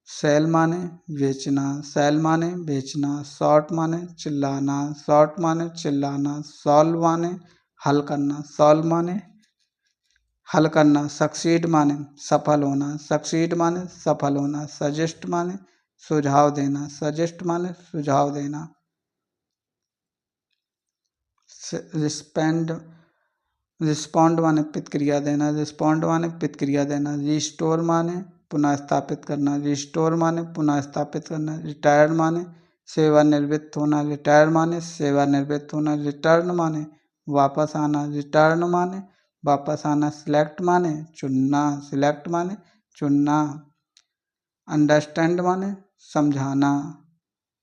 सेल माने बेचना, सेल माने बेचना, शॉर्ट माने चिल्लाना, शॉर्ट माने चिल्लाना, सॉल्व माने हल करना, सॉल्व माने हल करना, सक्सीड माने सफल होना, सक्सीड माने सफल होना, सजेस्ट माने सुझाव देना, सजेस्ट माने सुझाव देना, रिस्पेंड रिस्पॉन्ड माने प्रतिक्रिया देना, रिस्पॉन्ड माने प्रतिक्रिया देना, रिस्टोर माने पुनः स्थापित करना, रिस्टोर माने पुनः स्थापित करना, रिटायर माने सेवानिवृत्त होना, रिटायर माने सेवानिवृत्त होना, रिटर्न माने वापस आना, रिटर्न माने वापस आना, सिलेक्ट माने चुनना, सिलेक्ट माने चुनना, अंडरस्टैंड माने समझाना,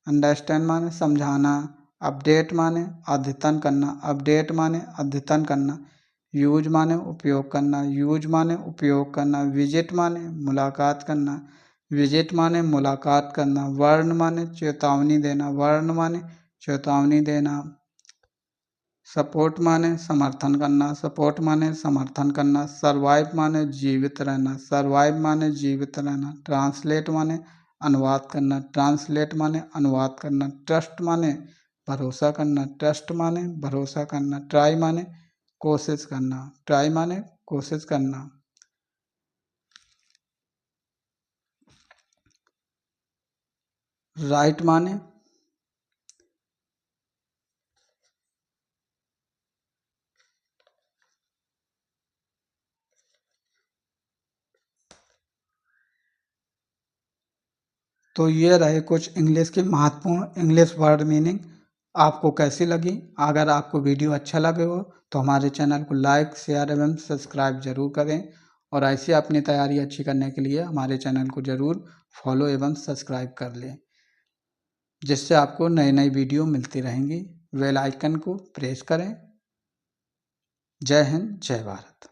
अंडरस्टैंड माने समझाना, अपडेट माने अद्यतन करना, अपडेट माने अद्यतन करना, यूज माने उपयोग करना, यूज माने उपयोग करना, विजिट माने मुलाकात करना, विजिट माने मुलाकात करना, वर्ण माने चेतावनी देना, वर्ण माने चेतावनी देना, सपोर्ट माने समर्थन करना, सपोर्ट माने समर्थन करना, सर्वाइव माने जीवित रहना, सर्वाइव माने जीवित रहना, ट्रांसलेट माने अनुवाद करना, ट्रांसलेट माने अनुवाद करना, ट्रस्ट माने भरोसा करना, ट्रस्ट माने भरोसा करना, ट्राई माने कोशिश करना, ट्राई माने कोशिश करना, राइट माने तो ये रहे कुछ इंग्लिश के महत्वपूर्ण इंग्लिश वर्ड मीनिंग। आपको कैसी लगी? अगर आपको वीडियो अच्छा लगे हो तो हमारे चैनल को लाइक शेयर एवं सब्सक्राइब जरूर करें और ऐसे अपनी तैयारी अच्छी करने के लिए हमारे चैनल को जरूर फॉलो एवं सब्सक्राइब कर लें, जिससे आपको नई नई वीडियो मिलती रहेंगी। बेल आइकन को प्रेस करें। जय हिंद, जय भारत।